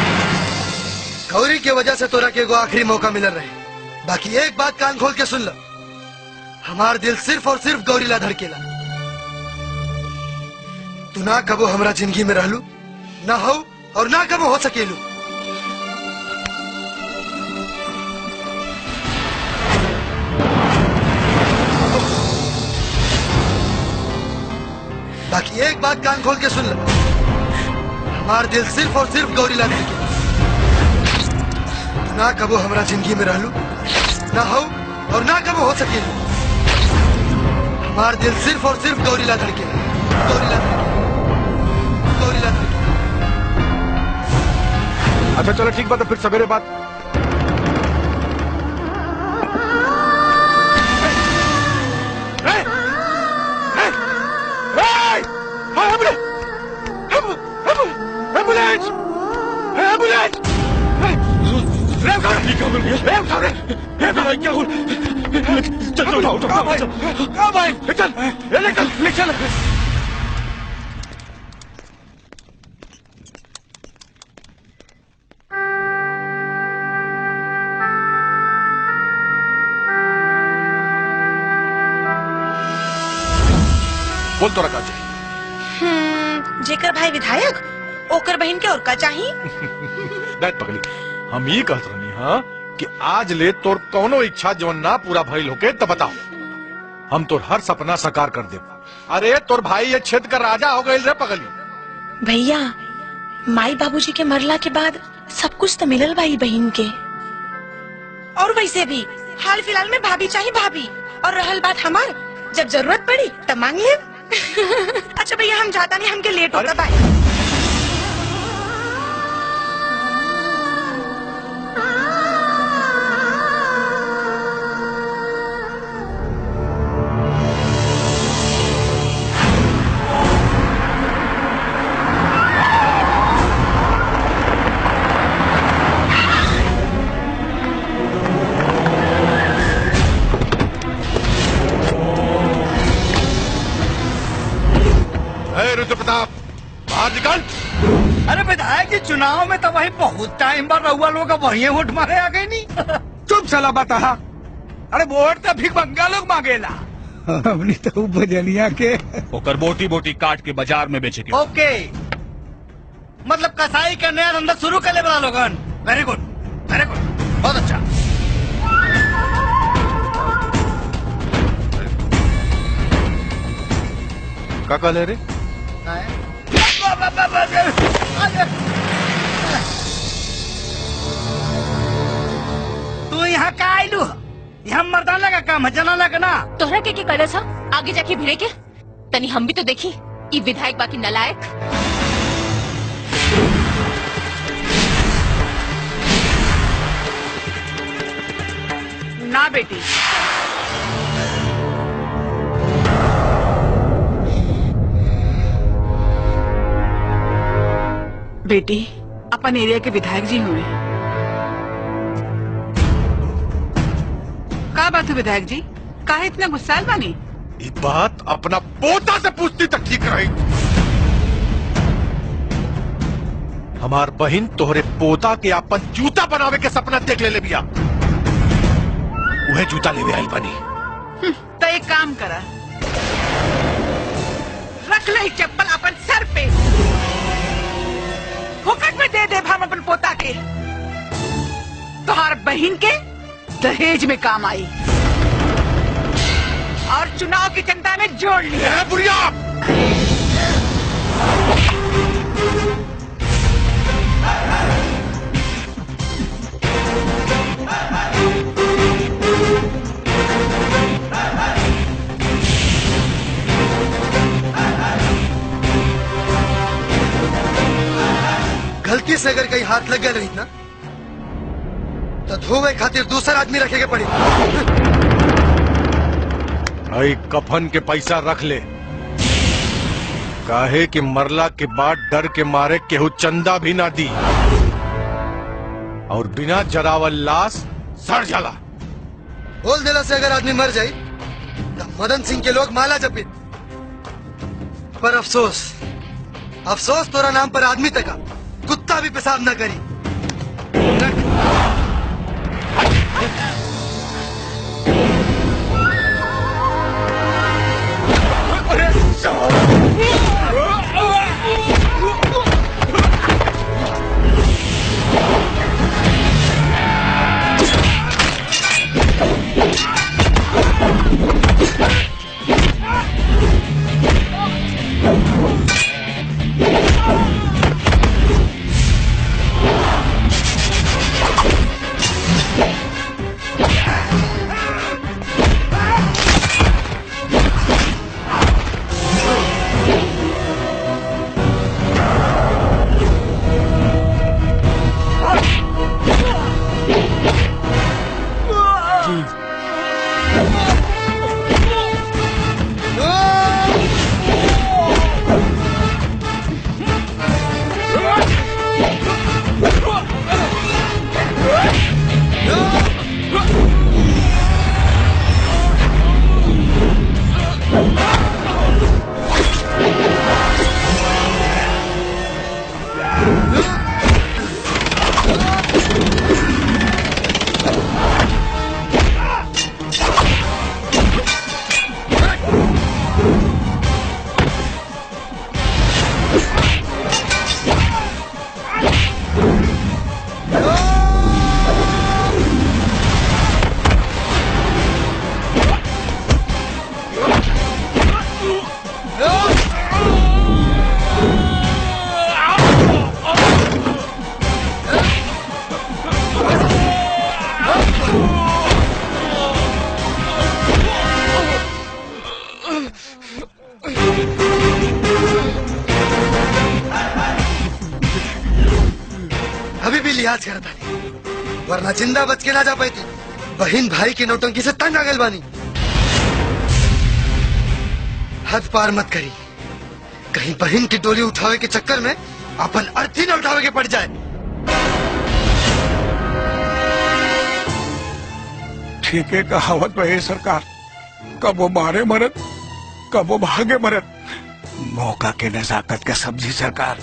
गौरी की वजह से तोरा के एगो आखिरी मौका मिल रहे, बाकी एक बात कान खोल के सुन लो, हमार दिल सिर्फ और सिर्फ गौरी ला धड़केला। तू ना कबो हमरा जिंदगी में रहलू, ना हो और ना कबो हो सकेलू। बाकी एक बात कान खोल के सुन लो, हमार दिल सिर्फ और सिर्फ गौरी ला धड़केला। तू ना कबो हमरा जिंदगी में रहलू, ना हो और ना कबो हो सकेलू। हमार दिल सिर्फ और सिर्फ गौरी ला धड़केला, गौरी ला धड़केला, गौरी ला धड़केला। अच्छा चलो ठीक बात है, फिर सवेरे बात। एम्बुलेंस! एम्बुलेंस! क्या हुआ? चल उठाओ भाई, चल ले चल। बोल तो रखा चाहिए। जेकर भाई विधायक ओकर बहन के और का चाहिए। दैट पगली, हम ये कहत रहनी हाँ कि आज ले तोर कौनो इच्छा जवन ना पूरा भइल होके तो बताओ, हम तोर हर सपना साकार कर दे। अरे तोर भाई ये क्षेत्र का राजा हो गए रे पगली। भैया माई बाबूजी के मरला के बाद सब कुछ तो मिलल भाई बहन के, और वैसे भी हाल फिलहाल में भाभी चाहिए भाभी, और रहल बात हमार, जब जरूरत पड़ी तब मांग ले। अच्छा भैया हम जाता नहीं, हमके लेट होता। बाय। रुद्र प्रताप बाहर निकल। अरे विधायक जी, चुनाव में तो वही बहुत टाइम बाद रहुआ लोग वही वोट मारे आ गए नहीं। चुप चला बता। अरे वोट तो भी बंगा लोग मांगेला। हमने तो बजनिया के ओकर बोटी बोटी काट के बाजार में बेचे के। ओके, मतलब कसाई का नया धंधा शुरू कर ले बड़ा लोगन। वेरी गुड, वेरी गुड, बहुत अच्छा। क्या कह ले रे? तू यहाँ का आयलू? यहाँ मर्दाना का काम है, जनाना का ना। तोहरा के करे सा आगे जाके भिड़े के तनी हम भी तो देखी ये विधायक बाकी नलायक। ना बेटी, बेटी अपन एरिया के विधायक जी हुए। का बात है विधायक जी, काहे इतना गुस्साल बानी? ये बात अपना पोता से पूछती तक ठीक रही। हमार बहन तोहरे पोता के अपन जूता बनावे के सपना देख ले बिया, वह जूता लेवे आई बनी। तो एक काम करा, रख ले चप्पल अपन सर पे, फुकट में दे दे हम अपन पोता के, तोहार बहन के दहेज में काम आई और चुनाव की चिंता में जोड़ लिया। बुढ़िया, गलती से अगर कहीं हाथ लग गया रही ना तो धोवे खातिर दूसरा आदमी रखेगा पड़ी। आई कफन के पैसा रख ले, काहे कि मरला के बाद डर के मारे केहू चंदा भी ना दी, और बिना जरावल लाश सड़ जाला। बोल देला से अगर आदमी मर जाए तो मदन सिंह के लोग माला जपे, पर अफसोस अफसोस तोरा नाम पर आदमी तका कुत्ता भी पेशाब न करी। अभी भी लिहाज करता नहीं, वरना जिंदा बच के ना जा पाई थी। बहन भाई की नौटंकी से तंग आ गई बानी। हद पार मत करी, कहीं बहन की डोली उठावे के चक्कर में अपन अर्थी न उठावे के पड़ जाए। ठीक है कहावत है सरकार, कब वो मारे मरद कब वो भागे मरद। मौका के नजाकत का सब्जी सरकार।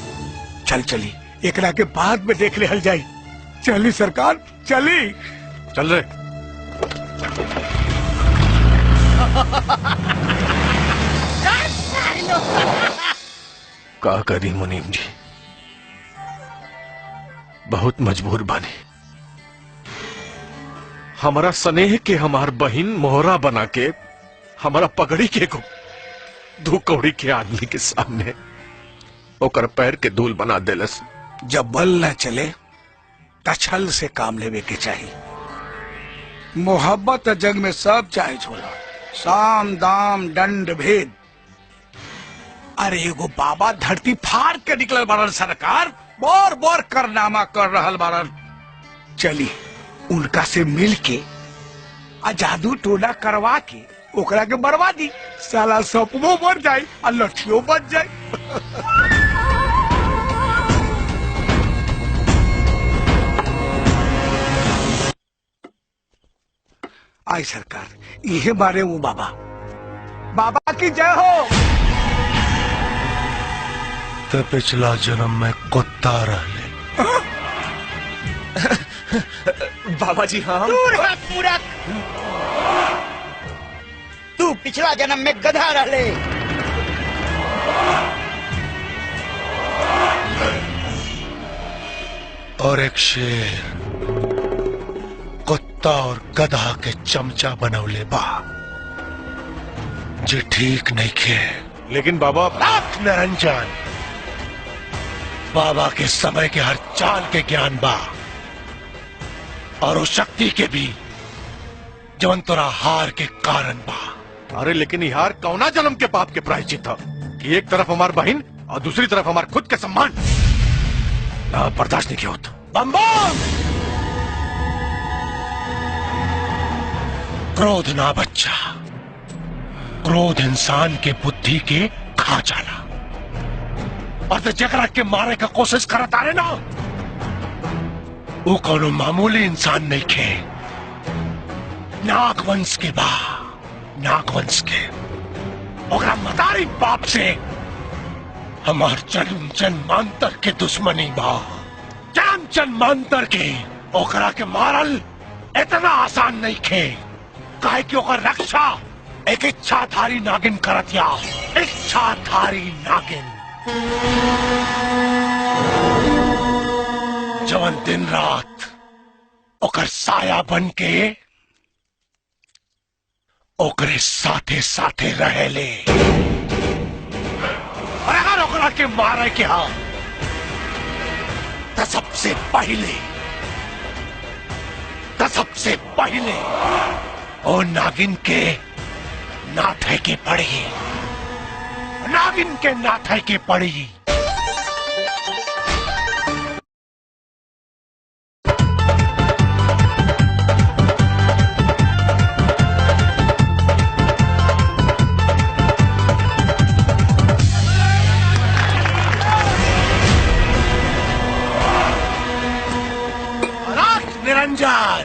चल चली एकरा के बाद में देख ले हल जाई। चली सरकार चली। चल रे। का करी मुनीम जी, बहुत मजबूर बानी। हमारा स्नेह के हमार बहिन मोहरा बना के हमारा पगड़ी के को दो कौड़ी के आदमी के सामने ओकर पैर के धूल बना देलस। जब बल न चले तछल से काम लेवे के चाहिए। मोहब्बत जग में सब जायज होला, साम दाम दंड भेद। अरे एगो बाबा धरती फाड़ के निकल बारन सरकार, बोर बोर करनामा कर रहल बारन। चली उनका से मिल के आ जादू टोना करवा के ओकरा के बर्बाद दी। साला सपनो बन जाए और लठियों बच जाए। आई सरकार यह बारे वो बाबा, बाबा की जय हो। तो पिछला जन्म में कुत्ता रहले। बाबा जी हाँ। दूर हाथ मूरख, तू पिछला जन्म में गधा रहले। और एक शेर कुत्ता और गधा के चमचा बनौले बा, जे ठीक नहीं खे। लेकिन बाबा निरंजन, बाबा के समय के हर चाल के ज्ञान बा और उस शक्ति के भी जवन तोरा हार के कारण बा। अरे लेकिन ये हार कौना जन्म के पाप के प्रायश्चित था कि एक तरफ हमार बहन और दूसरी तरफ हमार खुद के सम्मान। बर्दाश्त नहीं किया होता। बम बम! क्रोध ना बच्चा, क्रोध इंसान के बुद्धि के खा जाला। और तो जकरा के मारे का कोशिश करत आ रहे ना, वो कोनो मामूली इंसान नहीं खे। नागवंश के बा, नागवंश के। ओकरा मदारी बाप से हमार जन्म जन्मांतर के दुश्मनी बा। जन्म जन्मांतर के ओकरा के मारल इतना आसान नहीं खे, काहे कि ओकर रक्षा एक इच्छाधारी नागिन करतिया, इच्छाधारी नागिन जवन दिन रात ओकर साया बन के ओकरे साथे साथे रहेले। और अगर ओकरा के मारे के हा तो सबसे पहले ओ नागिन के नाथे के पड़ी, नागिन के नाथे के पड़ी। निरंजन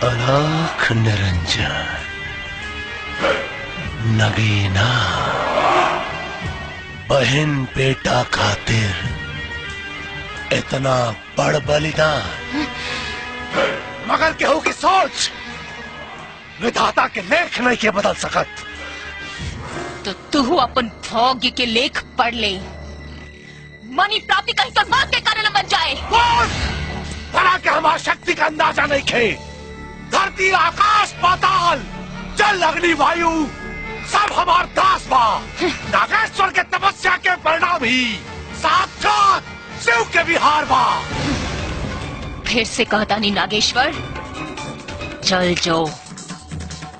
अलाख निरंजन नगीना बहन बेटा खातिर इतना बड़ बलिदान, मगर केहू की सोच विधाता के लेख नहीं के बदल सकत। तो तू अपन भाग्य के लेख पढ़ ले, मनी प्राप्ति कहीं तो मौत के कारण बन जाए। भला के हमारी शक्ति का अंदाजा नहीं खे। धरती आकाश पाताल जल अग्नि वायु सब हमार दास बा। नागेश्वर के तपस्या के परिणाम ही साक्षात शिव के विहार बा। फिर से कहता नहीं नागेश्वर, चल जाओ,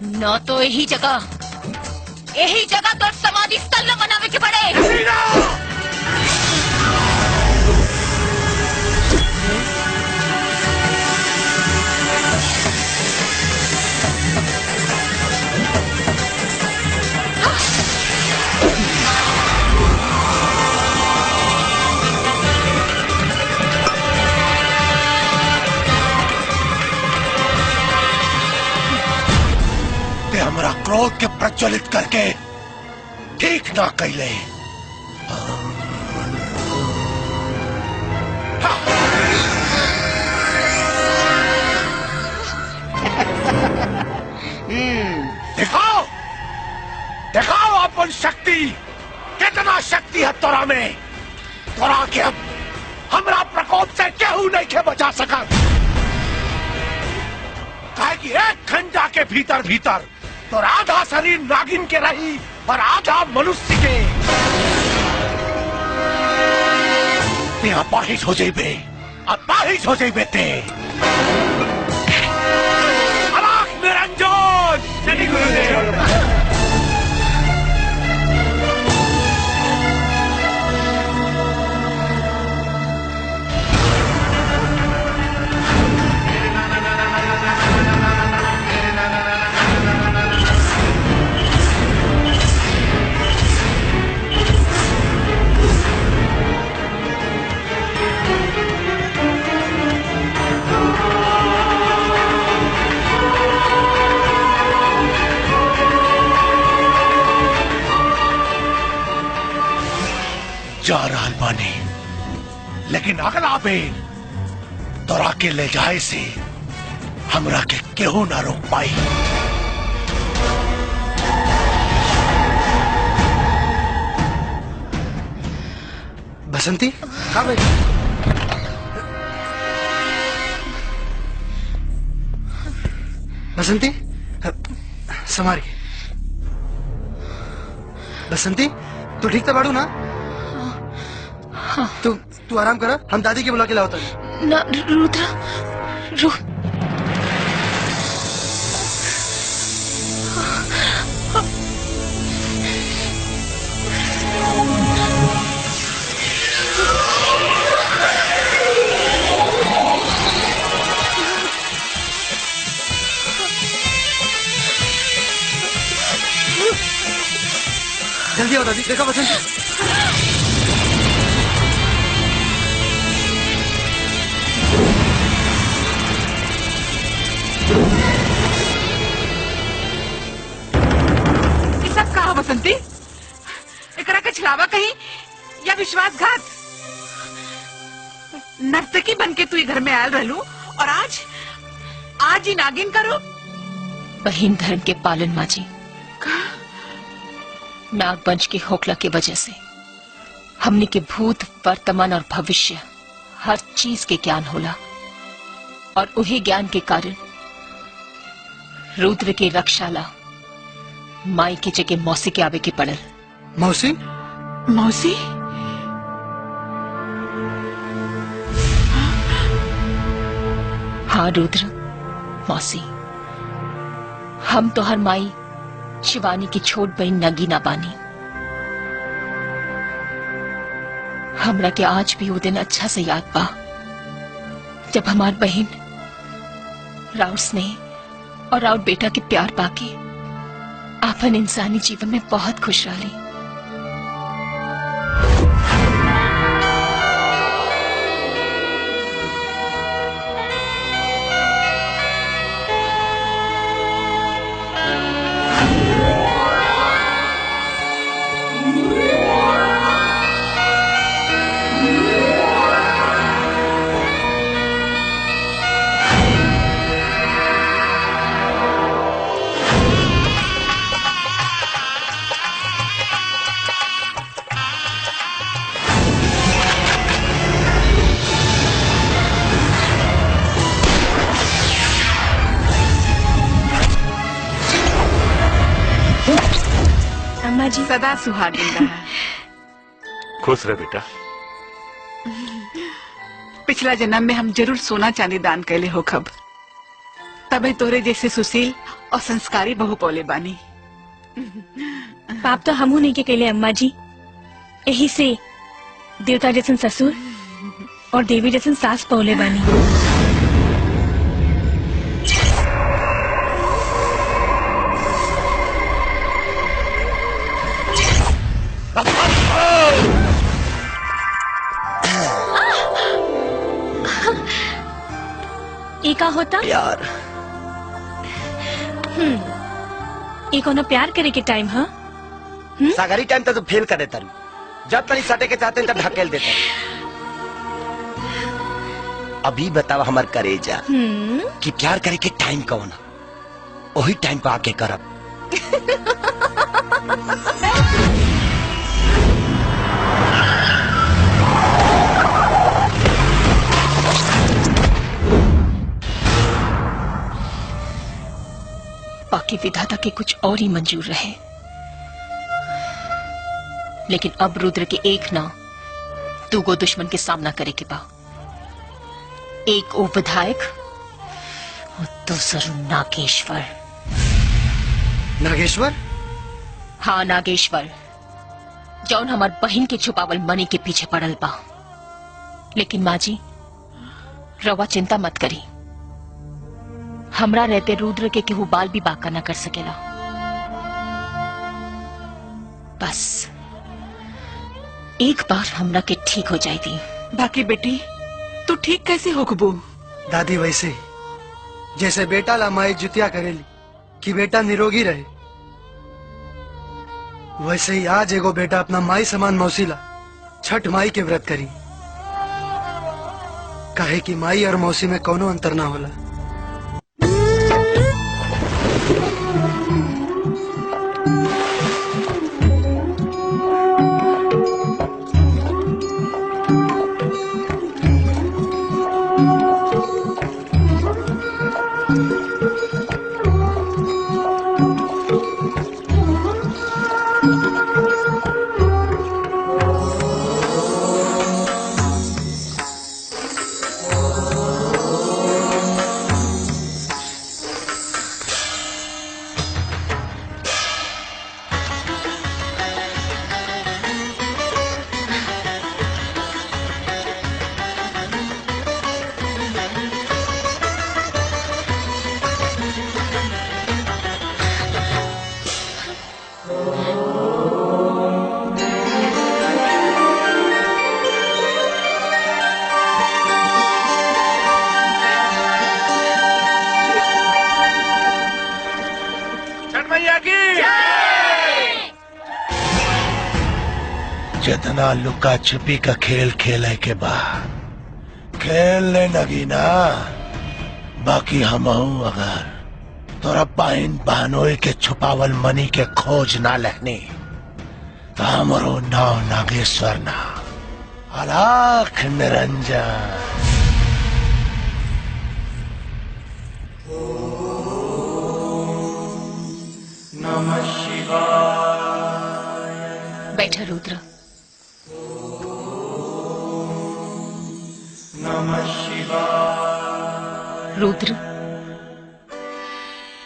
न तो यही जगह तो समाधि स्थल न बनावे के पड़े। हमरा क्रोध के प्रज्वलित करके ठीक ना कैले। दिखाओ दिखाओ अपन शक्ति, कितना शक्ति है तोरा में। तोरा के अब हमरा प्रकोप से केहू नहीं के बचा सका। काहे कि एक घंटा के भीतर भीतर तो आधा शरीर नागिन के रही और आधा मनुष्य के। ते अपाहिज हो जाइबे, अपाहिज हो जाइबे ते। अलाख निरंजन श्री गुरुदेव। जा रहा बानी, लेकिन अगला बेर तोरा के ले जाए से हमरा के केहू ना रोक पाई। बसंती कहाँ भाई? बसंती संभाल के। बसंती तू ठीक तो बाड़ू ना? तू आराम करा, हम दादी के बुला के लाओ तारी। ना रुद्र, जल्दी आओ दादी, देखो बसंती। ये सब कहा बसंती? एकरा के छलावा कहीं या विश्वासघात? नर्तकी बन के तू घर में आयल रहलू और आज ही नागिन करो। बहिन धर्म के पालन माँ जी, नागवंश के होकला की वजह से हमने के भूत, वर्तमान और भविष्य हर चीज के ज्ञान होला, और उही ज्ञान के कारण रुद्र के रक्षाला माई के जगह मौसी के आवे के पड़ल। मौसी? मौसी? हाँ रुद्र, मौसी, हम तो हर माई शिवानी की छोट बहन नगीना बानी। हमरा के आज भी वो दिन अच्छा से याद बा जब हमार बहन राउत स्नेह और राउत बेटा के प्यार पाके आपन इंसानी जीवन में बहुत खुश रही। अम्मा जी सदा सुहागिन रहा। खुश रह बेटा। पिछला जन्म में हम जरूर सोना चांदी दान कैले हो खब, तबे तोरे जैसे सुशील और संस्कारी बहू पौले बानी। पाप तो हमू नहीं के कैले अम्मा जी, यही से देवता जैसन ससुर और देवी जैसन सास पौले बानी। ये का होता? प्यार। ये कोनो प्यार करे के टाइम? हाँ सागरी टाइम तो फेल कर देता रू, जब तक सटे के चाहते तब ढकेल देता। अभी बताओ हमार करेजा कि प्यार करे के टाइम कौन? वही टाइम पे आके करब। बाकी विधाता के कुछ और ही मंजूर रहे, लेकिन अब रुद्र के एक ना दो गो दुश्मन के सामना करे के बा। एक ओ विधायक और दूसरा नागेश्वर। नागेश्वर? हाँ नागेश्वर, जौन हमार बहन के छुपावल मनी के पीछे पड़ल बा। लेकिन माँ जी रवा चिंता मत करी, हमरा रहते रुद्र के केहू बाल भी बाका न कर सकेला। बस एक बार हमरा के ठीक हो जाए दी। बाकी बेटी तू ठीक कैसे होकबू? दादी वैसे जैसे बेटा ला माई जुतिया करेली कि बेटा निरोगी रहे, वैसे ही आज एगो बेटा अपना माई समान मौसी ला छठ माई के व्रत करी, काहे कि माई और मौसी में कोनो अंतर ना होला। जितना लुका छुपी का खेल खेले के बाद खेल ले नगीना, बाकी हम अगर तोरा बहन बहनोई के छुपावल मनी के खोज ना लेनी तो हमरो नाव नागेश्वर ना अलाख निरंजन। नमः शिवाय। बैठा रुद्र। नमः शिवाय। रुद्र,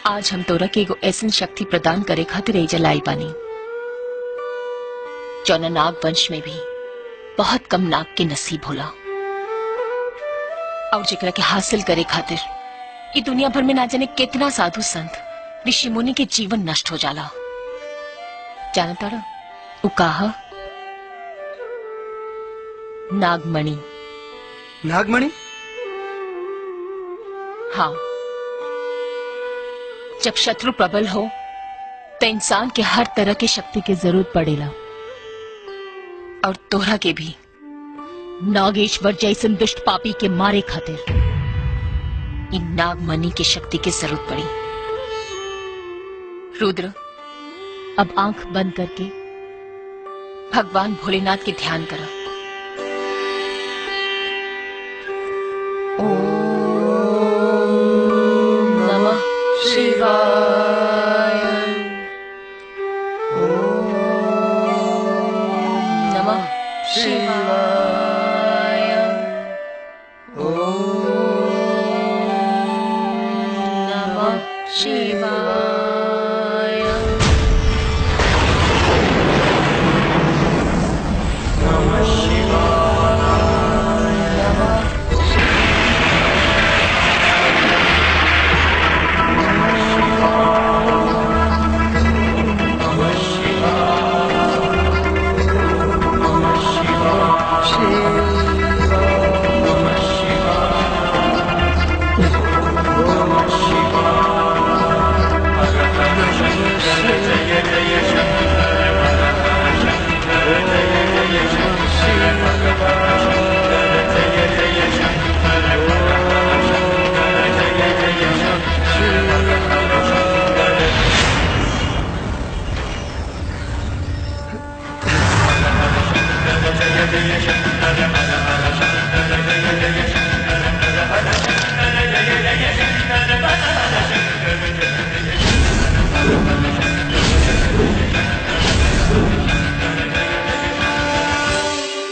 आज हम तोरा के एगो ऐसन शक्ति प्रदान करे खातिर एजा लाई बानी जौना नाग वंश में भी बहुत कम नाग के नसीब होला, और जेकरा के हासिल करे खातिर ये दुनिया भर में ना जाने कितना साधु संत ऋषि मुनि के जीवन नष्ट हो जाला। जाना तारा उ काहा? नागमणि। नागमणि? हाँ, जब शत्रु प्रबल हो तो इंसान के हर तरह की शक्ति की जरूरत पड़ेला, और तोहरा के भी नागेश्वर जैसन दुष्ट पापी के मारे खातिर इन नागमणि की शक्ति की जरूरत पड़ी। रुद्र, अब आंख बंद करके भगवान भोलेनाथ के ध्यान करो। ओम नमः शिवाय। ओम नमः शिवाय। ओम नमः शिवाय।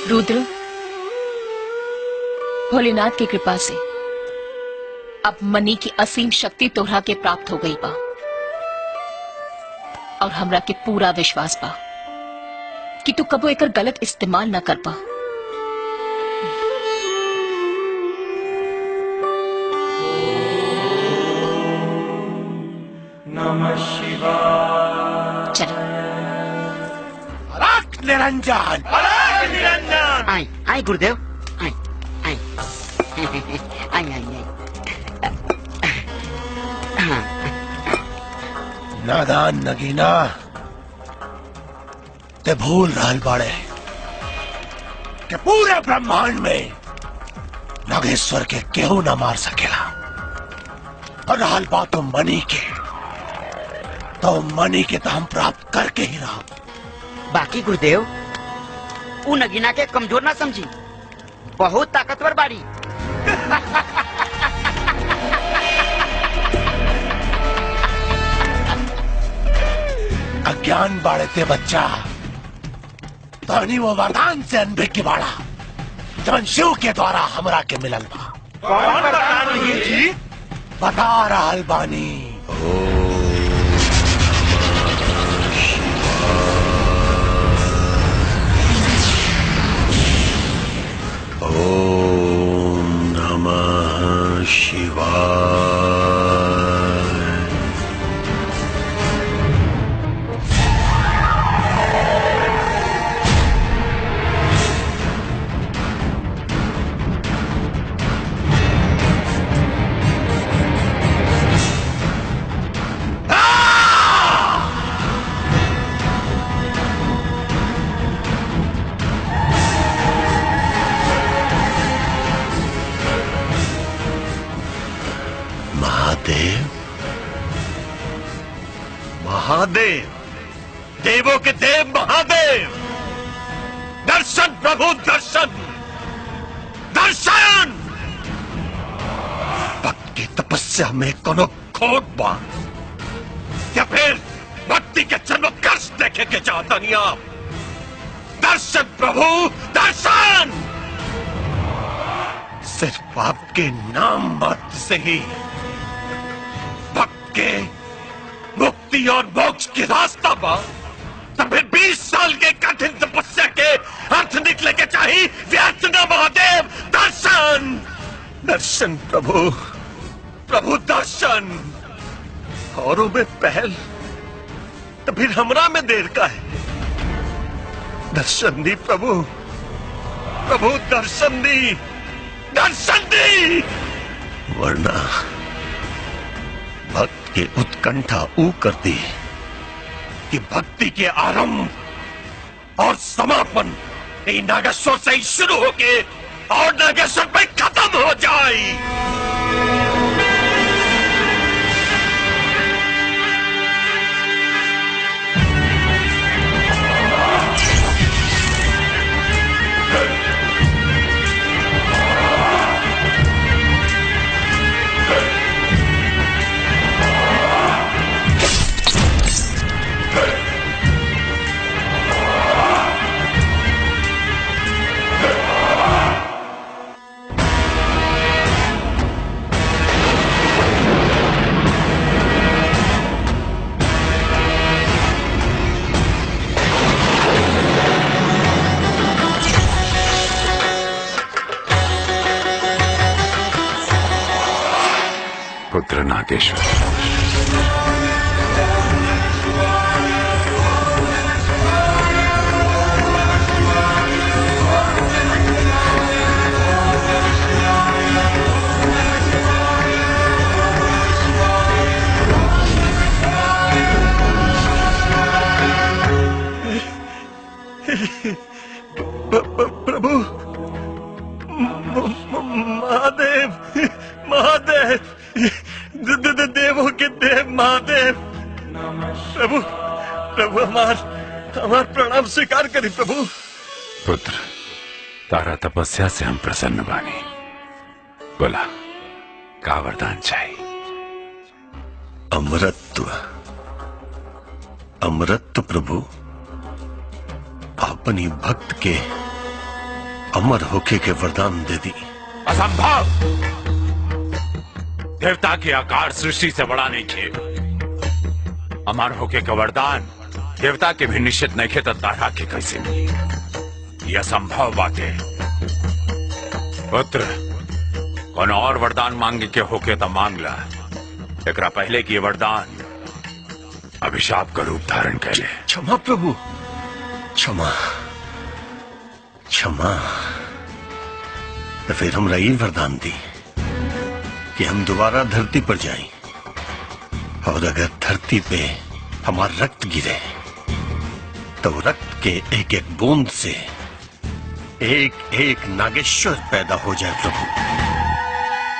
रुद्र, भोलेनाथ की कृपा से अब मनी की असीम शक्ति तोहरा के प्राप्त हो गई बा, और हमरा के पूरा विश्वास बा कि तू कबो एकर गलत इस्तेमाल न कर पा। नमः शिवाय। चलो। अलाख निरंजन। अलाख निरंजन। आई आई गुरुदेव, आई आई आई आई आई। नादान नगीना, ते भूल रहल बाड़े के पूरे ब्रह्मांड में नागेश्वर के केहू न मार सकेला। और रहल बात तो मनी के, तो मनी के तो हम प्राप्त करके ही रहा। बाकी गुरुदेव उ नगीना के कमजोर ना समझी, बहुत ताकतवर बाड़ी। अज्ञान बाड़े ते बच्चा, तनी वो वरदान से अनभिज्ञ की बाड़ा जन शिव के द्वारा हमरा के मिलल बा। कौन वरदान जी? बता रहल बानी। ओम नमः शिवाय। महादेव, देवों के देव महादेव, दर्शन प्रभु दर्शन, दर्शन। भक्त की तपस्या में कोनो खोट बा या फिर भक्ति के जन्म कष्ट देखे के चाहता नहीं आप? दर्शन प्रभु दर्शन। सिर्फ आपके नाम मात्र से ही भक्त के मुक्ति और मोक्ष की रास्ता बा। तब फिर 20 साल के कठिन तपस्या के अर्थ निकले के चाहिए व्यर्थ न। महादेव दर्शन, दर्शन प्रभु, प्रभु दर्शन। औरों में पहल तो फिर हमरा में देर का है। दर्शन दी प्रभु, प्रभु दर्शन दी, दर्शन दी, वरना भक्त के उत्कंठा ऊ कर दी कि भक्ति के आरंभ और समापन नागेश्वर से ही शुरू होके और नागेश्वर पे खत्म हो जाए। पुत्र नागेश्वर, प्रभु महादेव, महादेव, देवों के देव महादेव, प्रभु, प्रभु हमार प्रणाम स्वीकार करी प्रभु। पुत्र तारा तपस्या से हम प्रसन्न बानी। बोला का वरदान चाहिए? अमरत्व, अमरत्व प्रभु, अपनी भक्त के अमर होके के वरदान दे दी। असंभव! देवता के आकार सृष्टि से बड़ा नहीं थे। अमर होके का वरदान देवता के भी निश्चित नहीं थे, तो तारा के कैसे मिली? यह असंभव बात है। पुत्र कौन और वरदान मांगे के होके तो मांग ला, एकरा पहले की वरदान अभिशाप का रूप धारण कर ले। क्षमा प्रभु, क्षमा, क्षमा। तो फिर हमरा ये वरदान दी कि हम दोबारा धरती पर जाएं, और अगर धरती पे हमारा रक्त गिरे तो रक्त के एक एक बूंद से एक एक नागेश्वर पैदा हो जाए प्रभु।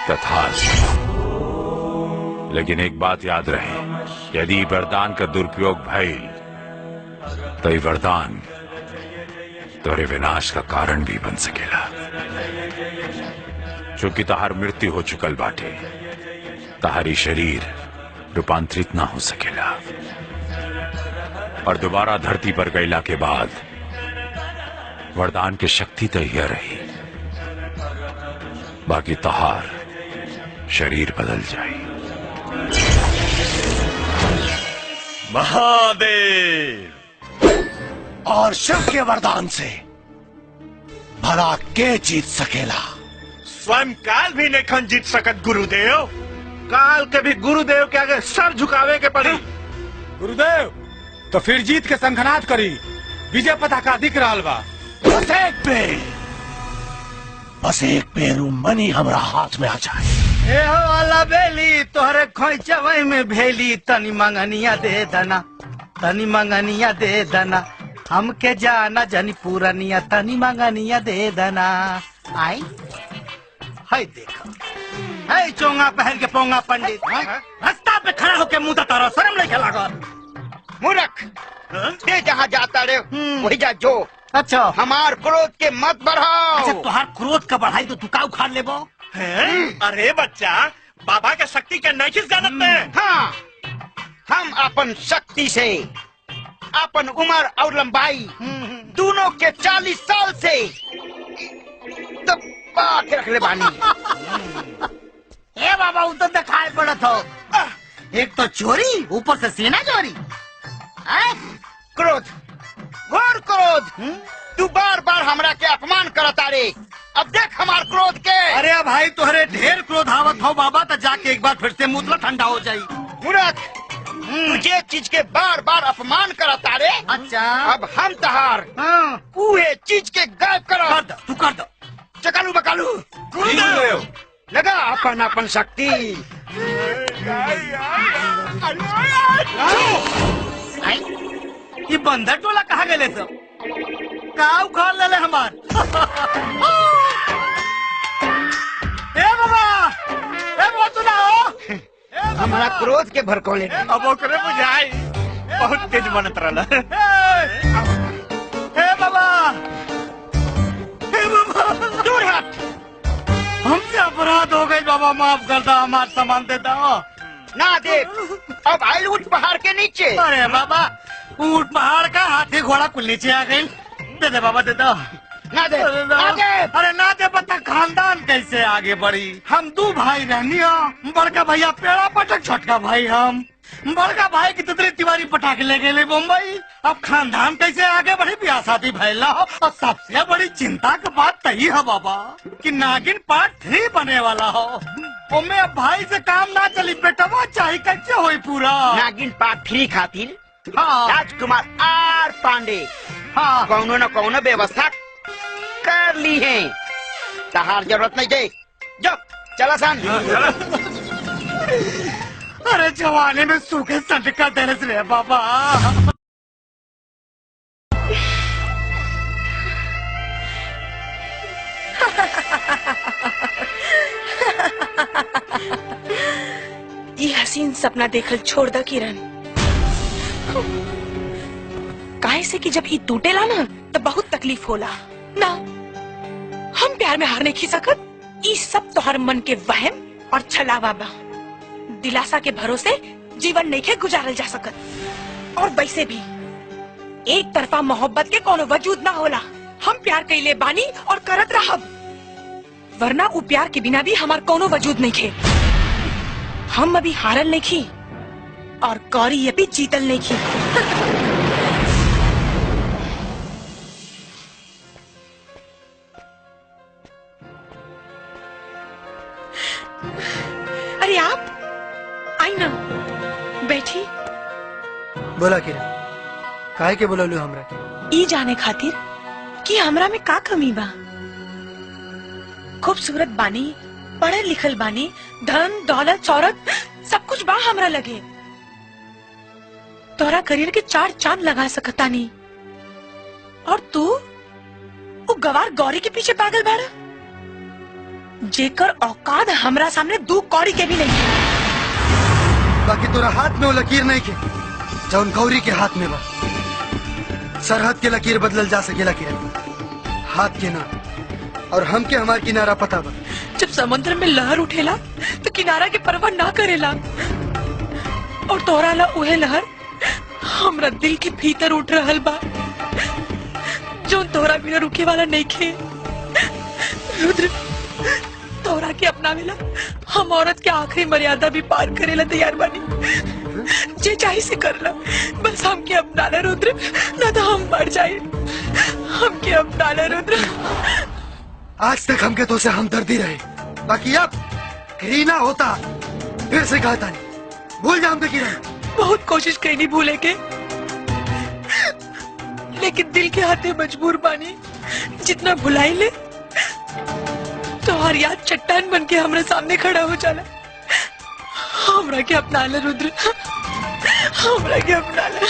तथास्तु। लेकिन एक बात याद रहे, यदि वरदान का दुरुपयोग भइल तो ये वरदान तोरे विनाश का कारण भी बन सकेला। चूंकि तहार मृत्यु हो चुकल बाटे, तहारी शरीर रूपांतरित ना हो सकेला और दोबारा धरती पर गईला के बाद वरदान की शक्ति तो यह रही, बाकी तहार शरीर बदल जाए। महादेव और शिव के वरदान से भला के जीत सकेला? स्वयं काल भी नहीं जीत सकत गुरुदेव। काल के भी गुरुदेव के आगे सर झुकावे के पड़ी। गुरुदेव तो फिर जीत के संखनाद करी, विजय पताका दिख रहा बा। बस एक पेरू मनी हमरा हाथ में आ जाए। ए हो वाला बेली तोहरे खोइचवई में भेली, तनी मंगनिया दे दना, तनी मंगनिया दे दना, हमके जाना जनी पूरनिया, तनी मंगनिया दे दना। आई हाय देखो, है चोंगा पहन के पोंगा पंडित रास्ता पे खड़ा होके मुंह तारा, शर्म नहीं लागत? मूर्ख, ते जहाँ जाता रे वही जा जो। अच्छा, हमार क्रोध के मत बढ़ाओ। अच्छा, तुहार क्रोध का बढ़ाई तो तू का उखाड़ लेबो? अरे बच्चा, बाबा के शक्ति के नहीं जानत में। हाँ, हम अपन शक्ति से अपन उम्र और लंबाई दोनों के 40 साल से दबा के रख ले बानी। ए बाबा, वो तो दिखाई पड़त हो, एक तो चोरी, ऊपर से सेना चोरी। क्रोध, घोर क्रोध। तू बार बार हमरा के अपमान करता रे। अब देख हमार क्रोध के। अरे भाई तुहरे ढेर क्रोध आवत हो बाबा, तो जाके एक बार फिर से मुतला ठंडा हो जाई। मूर्ख, तुझे चीज के बार बार अपमान करता रे। अच्छा, अब हम तहार पूरे चीज के गायब करो। तू कर दो। चकालू बकालू गुरुदेव लगा अपन अपन शक्ति। ये बंदर टोला कहाँ गए सब? का उखाड़ ले हमार? ए बाबा तू ना हो? हमारा क्रोध के भड़कौले। अब ओकरे बुझाई बहुत तेज बनत रहला। हे बाबा, दूर हट। हमसे अपराध हो गई बाबा, माफ कर दो, हमारा सामान दे दो। ना दे, अब आइल उठ पहाड़ के नीचे। अरे बाबा, ऊंट पहाड़ का, हाथी घोड़ा कुल नीचे आ गई। दे दे बाबा, दे दो। ना दे, ना दे। अरे ना दे, पता खानदान कैसे आगे बढ़ी? हम 2 भाई रहनी हो, बड़का भैया पेड़ा पटक, छोटका भाई हम। बड़का भाई की तितली तिवारी पटाखे ले गए मुंबई। अब खानदान कैसे आगे बढ़ी? ब्याह शादी भैला हो, और सबसे बड़ी चिंता की बात तही है बाबा कि नागिन पार्ट 3 बने वाला हो। उनमें अब भाई से काम ना चली, बेटवा चाहे कैसे होई पूरा? नागिन पार्ट 3 खातिर हाँ, राजकुमार आर पांडे हाँ, कौनो न कौनो व्यवस्था कर ली है। तहार जरूरत नहीं दे, जो चला सन। अरे जवानी में सूखे संटका देने से बाबा। ये हसीन सपना देखल छोड़ द किरण। काहे से कि जब ये टूटेला ना तो बहुत तकलीफ होला ना। हम प्यार में हार नहीं खी सकत। ये सब तोहर मन के वहम और छलावा बा। दिलासा के भरोसे जीवन नहीं के गुजारल जा सकत। और वैसे भी एक तरफा मोहब्बत के कोनो वजूद ना होला। हम प्यार कइले बानी और करत रहब, वरना वो प्यार के बिना भी हमार कोनो वजूद नहीं खे। हम अभी हारल नहीं खी और कौरी अभी जीतल नहीं खी। अरे आप आई ना, बैठी। बोला किरण, काहे के बोललू हमरा के? ई जाने खातिर कि हमरा में का कमी बा। खूबसूरत बानी, पढ़ल लिखल बानी, धन दौलत शौहरत सब कुछ बा हमरा लगे। तोरा करियर के 4 चांद लगा सकता नहीं। और वो गवार गौरी के पीछे पागल बाड़ा, जेकर औकात हमरा सामने दू कौड़ी के भी नहीं। बाकी तोरा हाथ में वो लकीर नहीं के जौन गौरी के हाथ में बा। सरहद के लकीर बदलल जा सकेला के हाथ के ना, और हमके हमार किनारा पता बा। जब समुद्र में लहर उठेला तो किनारा के परवाह ना करेला, और तोरा ला उहे लहर हमरा दिल के भीतर उठ रहल बा, जो तोरा बिना रुके वाला नहीं खे। रुद्र, तोरा के अपना मिला हम औरत के आखिरी मर्यादा भी पार करेला तैयार बानी। जे चाहे से कर ला, बस हमके अपना ले रुद्र, ना तो हम मर जाए। हमके अपना ले रुद्र। आज तक हमके तो से हमदर्दी रहे, बाकी अब घृणा होता। फिर से कहता नहीं, भूल जा हमके किरण। बहुत कोशिश करी भूले के, लेकिन दिल के हाथे मजबूर बानी। जितना भुलाई ले तो हर याद चट्टान बन के हमारे सामने खड़ा हो जाला। हमरा के अपना ले रुद्र, हमरा के अपना ले,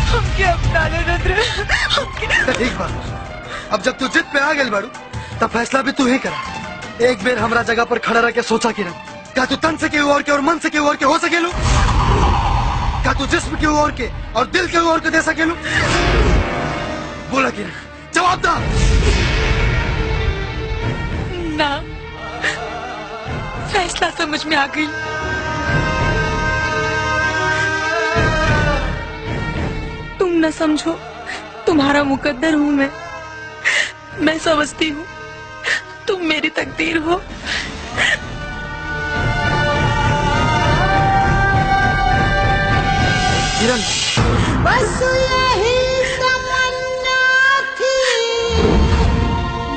हमके अपना ले रुद्र, हमके। ठीक बात, अब जब तू जिद पे आ गई बाड़ू तब फैसला भी तू ही करा। एक बेर हमरा जगह पर खड़ा रह के सोचा किरण, क्या तू तन से केहू और के और मन से केहू और के हो सकेलू? क्या तू जिस्म केहू और के और दिल केहू और के दे सकेलू? बोला किरण, जवाब दा। ना, फैसला समझ में आ गई। तुम न समझो, तुम्हारा मुकद्दर हूँ मैं समझती हूँ तुम मेरी तकदीर हो। किरण, बस यही तमन्ना थी,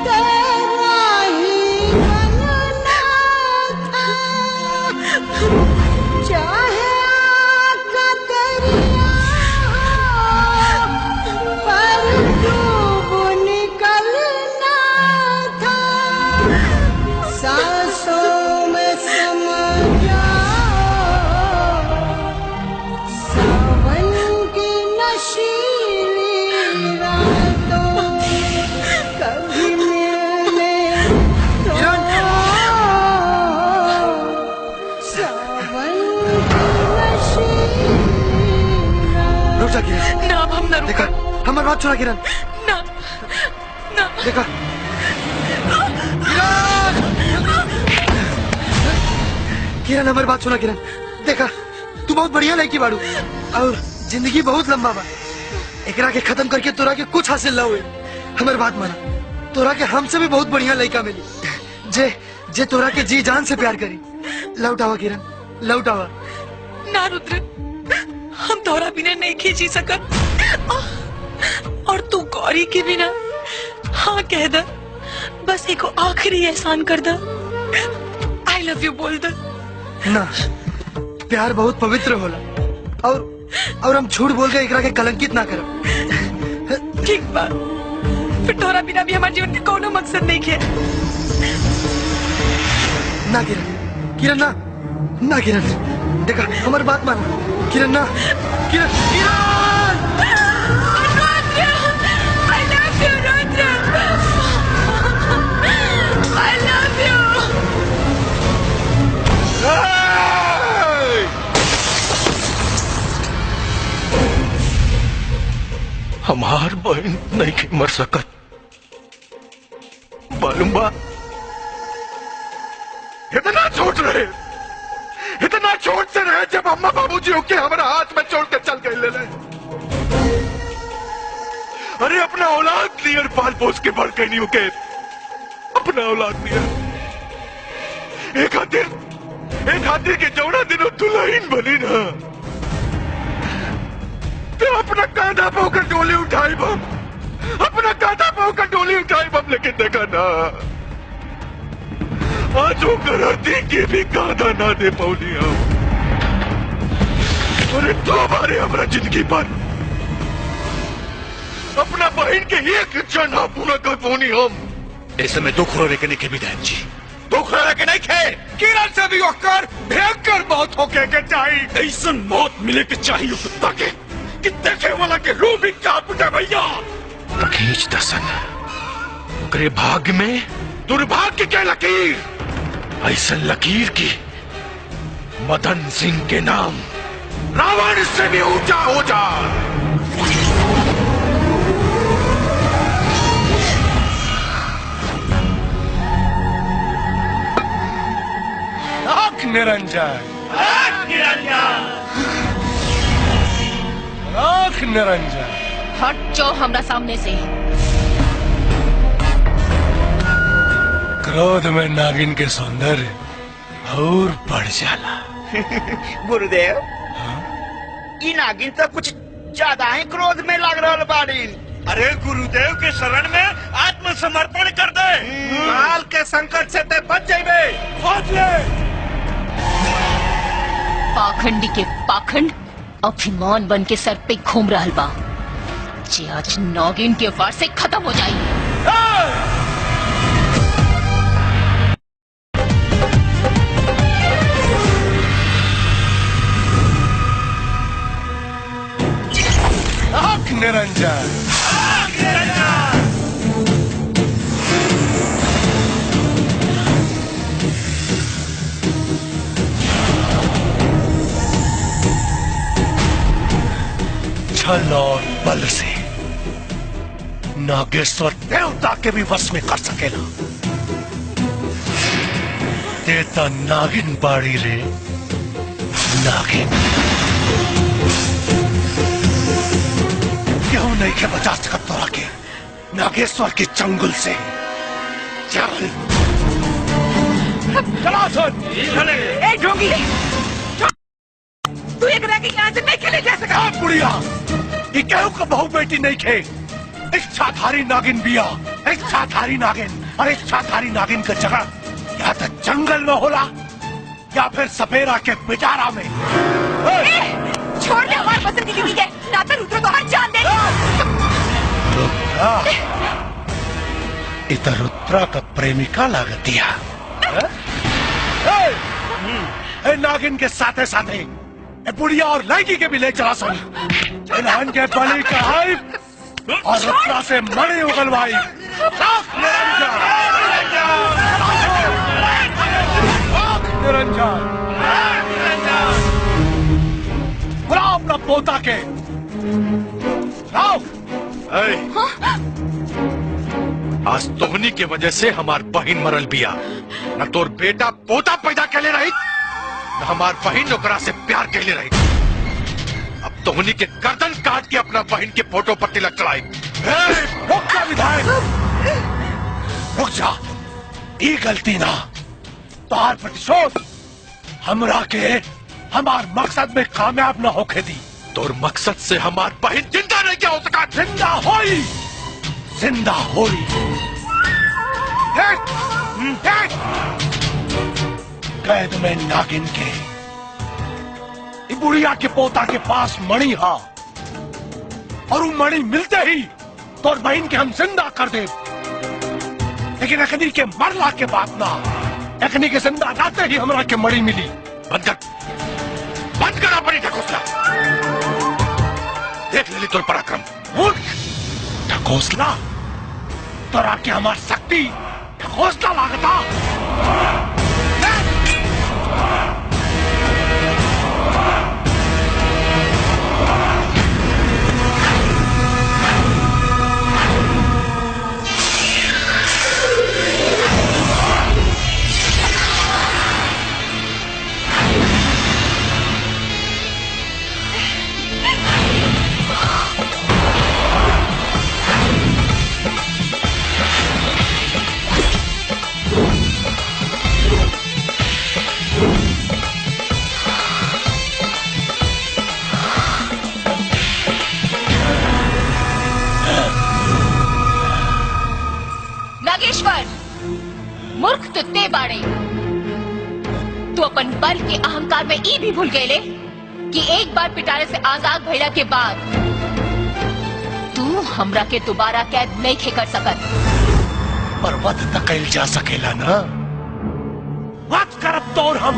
तेरा ही बनना था। चाहे आका दरिया हो, पर डूब निकलना था। सांसों में समा ना, हम ना देखा हमारी बात सुना किरण। ना ना देखा किरण, हमारी बात सुना किरण। देखा तू बहुत बढ़िया लड़की बाड़ू और जिंदगी बहुत लंबा बा। एकरा के खत्म करके तोरा के कुछ हासिल ना हुए। हमारी बात माना, तोरा के हमसे भी बहुत बढ़िया लड़का मिली जे जे तोरा के जी जान से प्यार करी। लौटावा किरण, लौटावा। ना रुद्र, हम तोरा बिना नहीं खींची सकत, और तू गौरी के बिना हाँ कह दे। बस एक आखिरी एहसान कर दे, आई लव यू बोल दे। ना, प्यार बहुत पवित्र होला और हम झूठ बोल के एकरा के कलंकित ना करब। ठीक बा, फिर तोरा बिना भी हमारे जीवन के कोनो मकसद नहीं है। ना किरण, किरण ना, ना किरण। देखा हमारी बात मान किरण, ना किरण, हमार बहन नहीं के मर सकत, मालूम बा? इतना छोट रहे, इतना छोट से रहे जब अम्मा बाबूजी होके हमारा हाथ में छोड़ के चल गए ले। अरे अपना औलाद नियर पाल पोस के बढ़ के नहीं होके, अपना औलाद नियर। एक खातिर के जौना दिनों दुल्हन बनी ना, तो अपना कांधा पे होकर डोली उठाई बम, अपना कांधा पे होकर डोली उठाई बम। लेकिन देखा ना, आज होकर हरती के भी कांधा ना दे पौनी हम। अरे दो बारे हमारा जिंदगी पर अपना बहन के एक इच्छा ना पूरा कर पौनी हम। ऐसे में दुख रो के नहीं के विधायक जी, दुख रो के नहीं खे। किरण से भी होकर भयंकर मौत होके के चाहिए। ऐसा मौत मिले के चाहिए कुत्ता के कि देखे वाला के रूह भी कांप उठे भैया। खींच दसन, ओकरे भाग्य में दुर्भाग्य के लकीर, ऐसा लकीर की मदन सिंह के नाम रावण से भी ऊंचा हो जा। आंख निरंजन, आंख निरंजन, हट जाओ हमरा सामने से। क्रोध में नागिन के सौंदर्य और बढ़ जाला। गुरुदेव, ई नागिन तो कुछ ज्यादा ही क्रोध में लग रहा बाड़ी। अरे गुरुदेव के शरण में आत्मसमर्पण कर दे, काल के संकट से ते बच जाइबे। खोज ले। पाखंडी के पाखंड अभिमान बन के सर पे घूम रहा बा, जे आज नागिन के वार से खत्म हो जाई। आंख निरंजन, छल और बल से नागेश्वर देवता के भी वश में कर सकेला। देता नागिन बाड़ी रे नागिन, क्यों नहीं के बचा सकत तोरा के नागेश्वर के चंगुल से। चल चला सुन। ए ढोंगी, तू एक रह यहाँ से नहीं खेले जा सका। बुढ़िया, ये कहू का बहू बेटी नहीं खे, इच्छाधारी नागिन बिया, इच्छाधारी नागिन। और इच्छाधारी नागिन का जगह या तो जंगल में होला या फिर सपेरा के पिटारा में। छोड़ दे हमारे पसंद की बीवी के, ना तो रुद्र तो हर जान देगी। इधर रुद्रा का प्रेमिका लागत दिया। नागिन के साथे साथे बुढ़िया और लड़की के भी ले चला सन। इन्हान के बलि कढ़ाई और रुद्रा से मणि उगलवाई। निरंजन, बुलाओ अपना पोता के। लाओ। आज तोहनी के वजह से हमार बहन मरल बिया। न तोर बेटा पोता पैदा के ले रही, न हमार बहन ओकरा से प्यार के ले रही। अब तोहनी के गर्दन काट के अपना बहन के फोटो पर तिलक चढ़ाई। रुक जा विधायक, रुक जा। ये गलती ना, तोहार प्रतिशोध हमरा के हमार मकसद में कामयाब न होके दी। तोर मकसद से हमार बहन जिंदा नहीं क्या हो सका? जिंदा होई, जिंदा होई। कैद में नागिन के बुढ़िया के पोता के पास मणि हा, और वो मणि मिलते ही तोर बहन के हम जिंदा कर दे। लेकिन अखनी के मरला के बाद ना, अखनी के जिंदा जाते ही हमरा के मणि मिली। बंद करा पड़ी ढकोसला। देख ले तोर पराक्रम। ढकोसला तोरा के हमार शक्ति ढकोसला लागता। नागेश्वर, मूर्ख तो ते बाड़े। तू अपन बल के अहंकार में ई भी भूल गए कि एक बार पिटारे से आजाद भइला के बाद तू हमरा के दोबारा कैद नहीं खे कर सकत। पर वध तक कैल जा सकेला ना, वध करब तोर हम।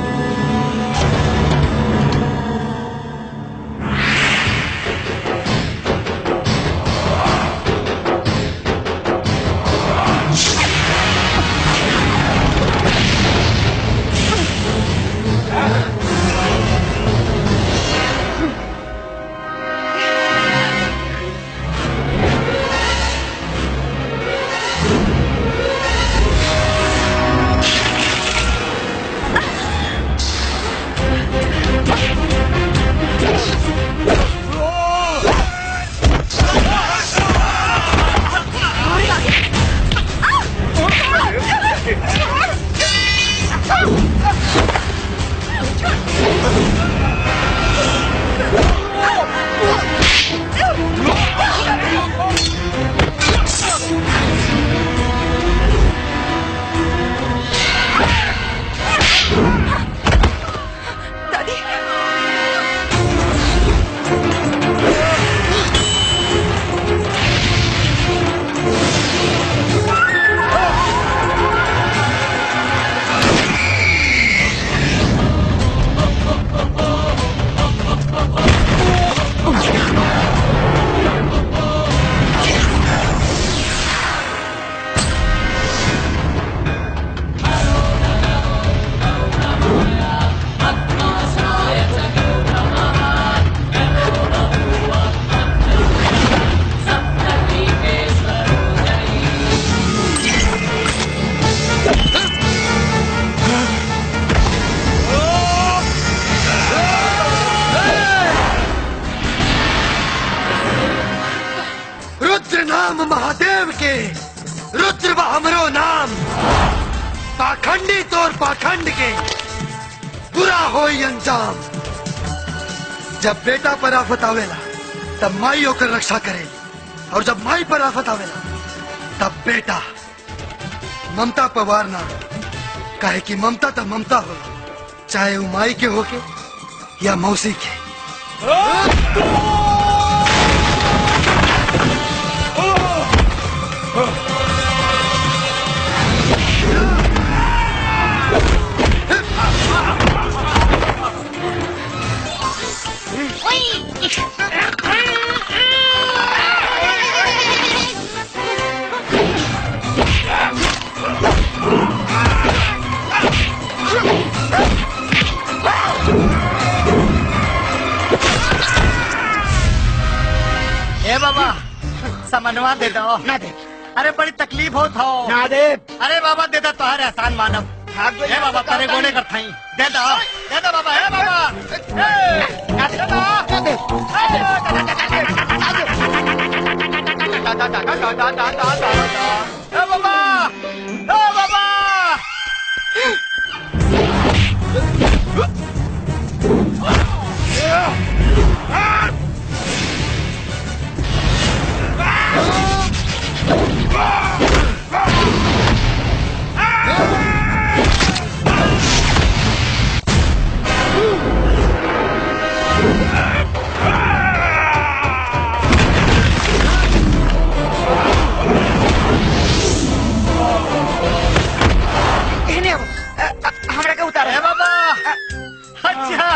पंडित और पाखंड के बुरा हो अंजाम। जब बेटा पर आफत आवेला तब माई होकर रक्षा करे, और जब माई पर आफत आवेला तब बेटा ममता पवार ना, काहे कि ममता तो ममता हो, चाहे वो माई के होके या मौसी के। ए बाबा समनवा दे दो। ना दे। अरे बड़ी तकलीफ हो था। ना दे। अरे बाबा दे दो तोहरे आसान मानव। ए बाबा तेरे गोने कर थाई दे दो बाबा। ए बाबा दे दो। ए बाबा हमरा के उतारा। ए बाबा अच्छा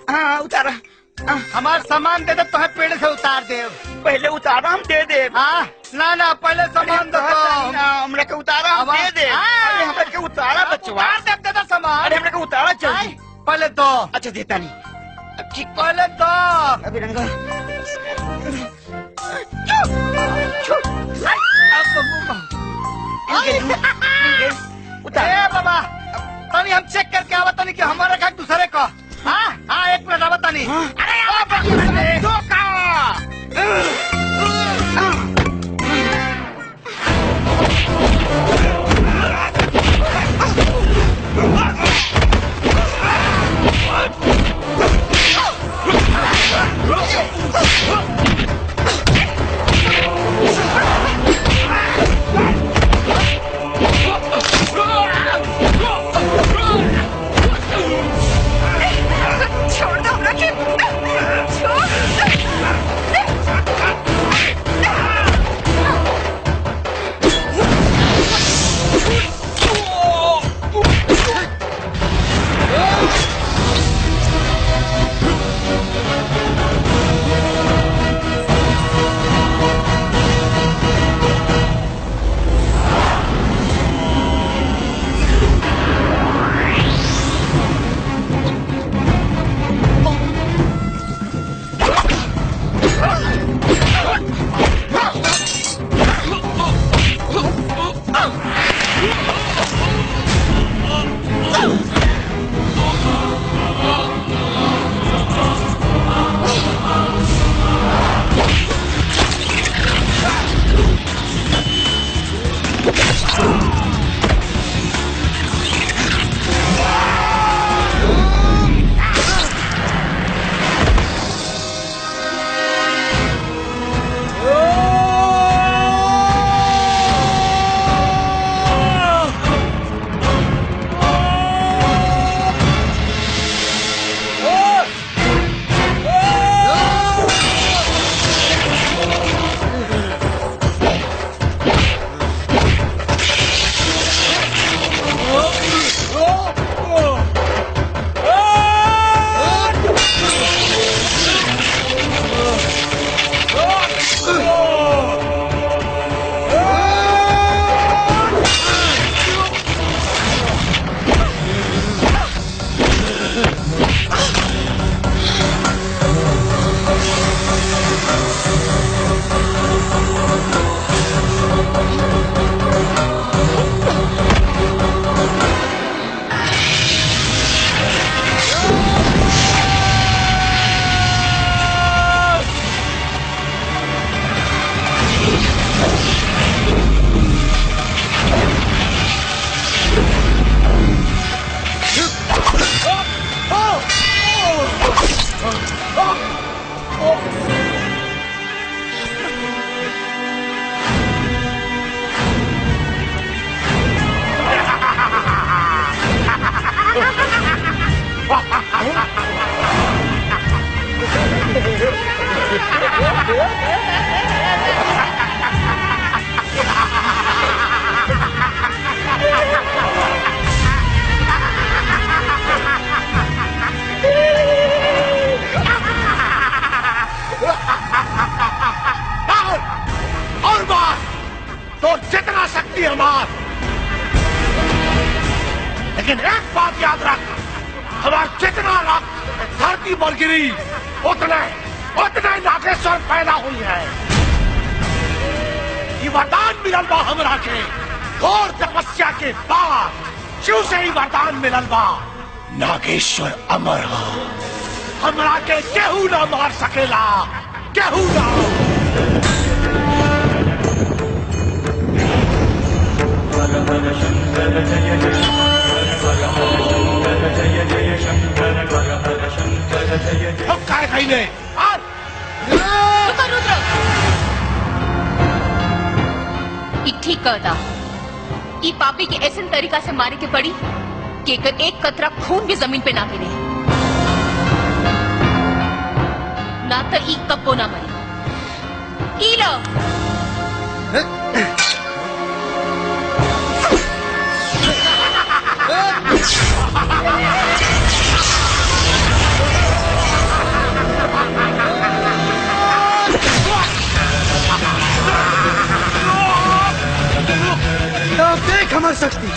हाँ उतारा। हमार सामान दे दे तो पेड़ से उतार दे। पहले उतारा हम दे दे। हाँ ना पहले सामान दे दो। हमरा के उतारा हम दे दे। अरे हमरा के उतारा बचवा। दे दो सामान। अरे हमरा के उतारा जल्दी। पहले दो। अच्छा देता नहीं। ठीक पहले दो। अभी रंगा ए बाबा तनी हम चेक करके आवा तनी कि हमारा का दूसरे का। हाँ एक मिनट आवा तनी। अरे धोखा। छोड़ दो हमरा के। और बात तो जितना शक्ति हमार, लेकिन एक बात याद रख, हमार जितना रक्त धरती पर गिरी उतने नागेश्वर पैदा हुई है। ये वरदान मिलल बा हमरा के, घोर तपस्या के बाद शिव से ही वरदान मिलल बा। नागेश्वर अमर हो, हमरा के केहू ना मार सकेला, केहू ना। काय कहीं ने ठीक कहता, ई पापी के ऐसे तरीका से मारे के पड़ी कि एकर एक कतरा खून भी जमीन पे ना गिरे, ना तो ई कब्बो ना मरे। ई लो देख हमारी शक्ति,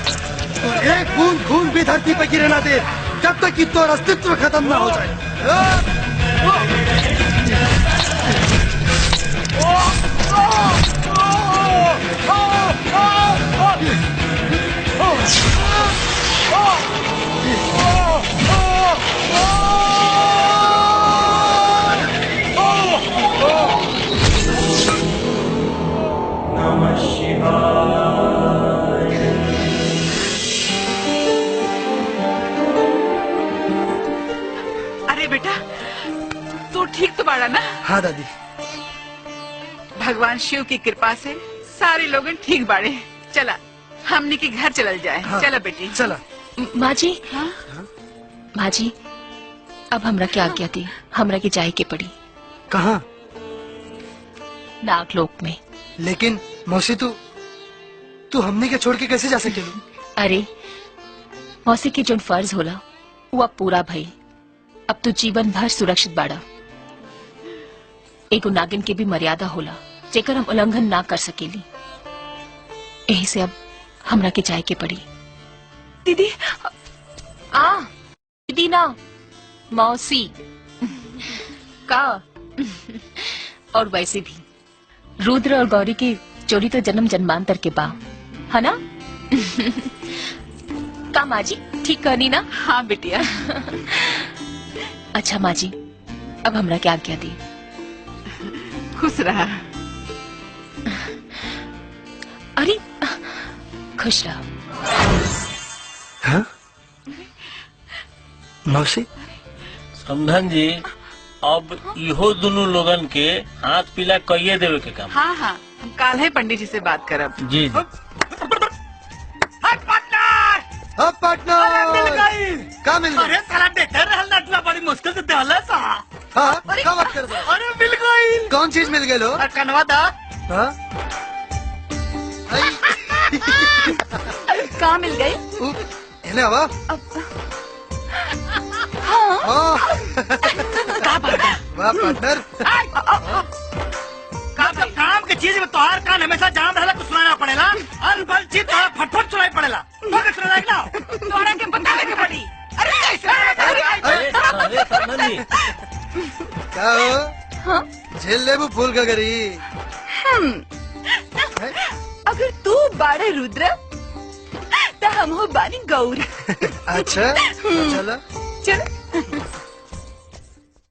और एक बूंद खून भी धरती पर गिरे ना दे जब तक कि तो अस्तित्व खत्म ना हो जाए। अरे बेटा, तू ठीक तो बाड़ा ना? हाँ दादी। भगवान शिव की कृपा से सारे लोग ठीक बाड़े। चला हमने के घर चलल जाए। हाँ। चला बेटी चला। माँ जी, हाँ? माँ जी, अब हमरा क्या आज्ञा थी? हमरा की जाए के पड़ी। कहाँ? नागलोक में। लेकिन मौसी तू हमने के छोड़ के कैसे जा सकेलू? अरे मौसी की जोन फर्ज होला वो अब पूरा भई। अब तू जीवन भर सुरक्षित बाड़ा। एगो नागिन के भी मर्यादा होला जेकर हम उल्लंघन ना कर सकेली। यही से अब हमरा के जाए के पड़ी। दीदी दीदी ना, मौसी का। और वैसे भी रुद्र और गौरी की जोड़ी तो जन्म जन्मांतर के बा, है ना? का माँ जी ठीक करनी ना? हाँ बिटिया। अच्छा माँ जी, अब हमरा क्या आज्ञा दी? खुश रहा। अरे खुश रहा। हाँ? मौसी समधन जी, अब इहो दोनों लोगन के हाथ पीला कहिए देवे के काम। हाँ हाँ, हम काल है पंडित जी से बात करब। जी जी। अब पार्टनर मिल गई। का मिल गई? अरे साला देते रहल नटला बड़ी मुश्किल से देहला सा। हाँ, क्या बात कर रहे हो? अरे मिल गई। कौन चीज मिल गई लो? कनवा दा। हाँ? कहाँ मिल गई? इन्हें हवा? हाँ। क्या बात है? वाह पार्टनर। काम के चीज में तोहार कान हमेशा जाम रहला कुछ सुनाना पड़ेला। अनबल चीज तोहार फटफट सुनाई पड़ेला। तो के सुनाई ना? तोहरा के बतावे के पड़ी। अरे कैसे? अरे समधन जी, क्या हो? हाँ? झेल ले वो फूल का गरी। अगर तू बाड़े रुद्र तो हम हो बानी गौरी। अच्छा, चला। चल।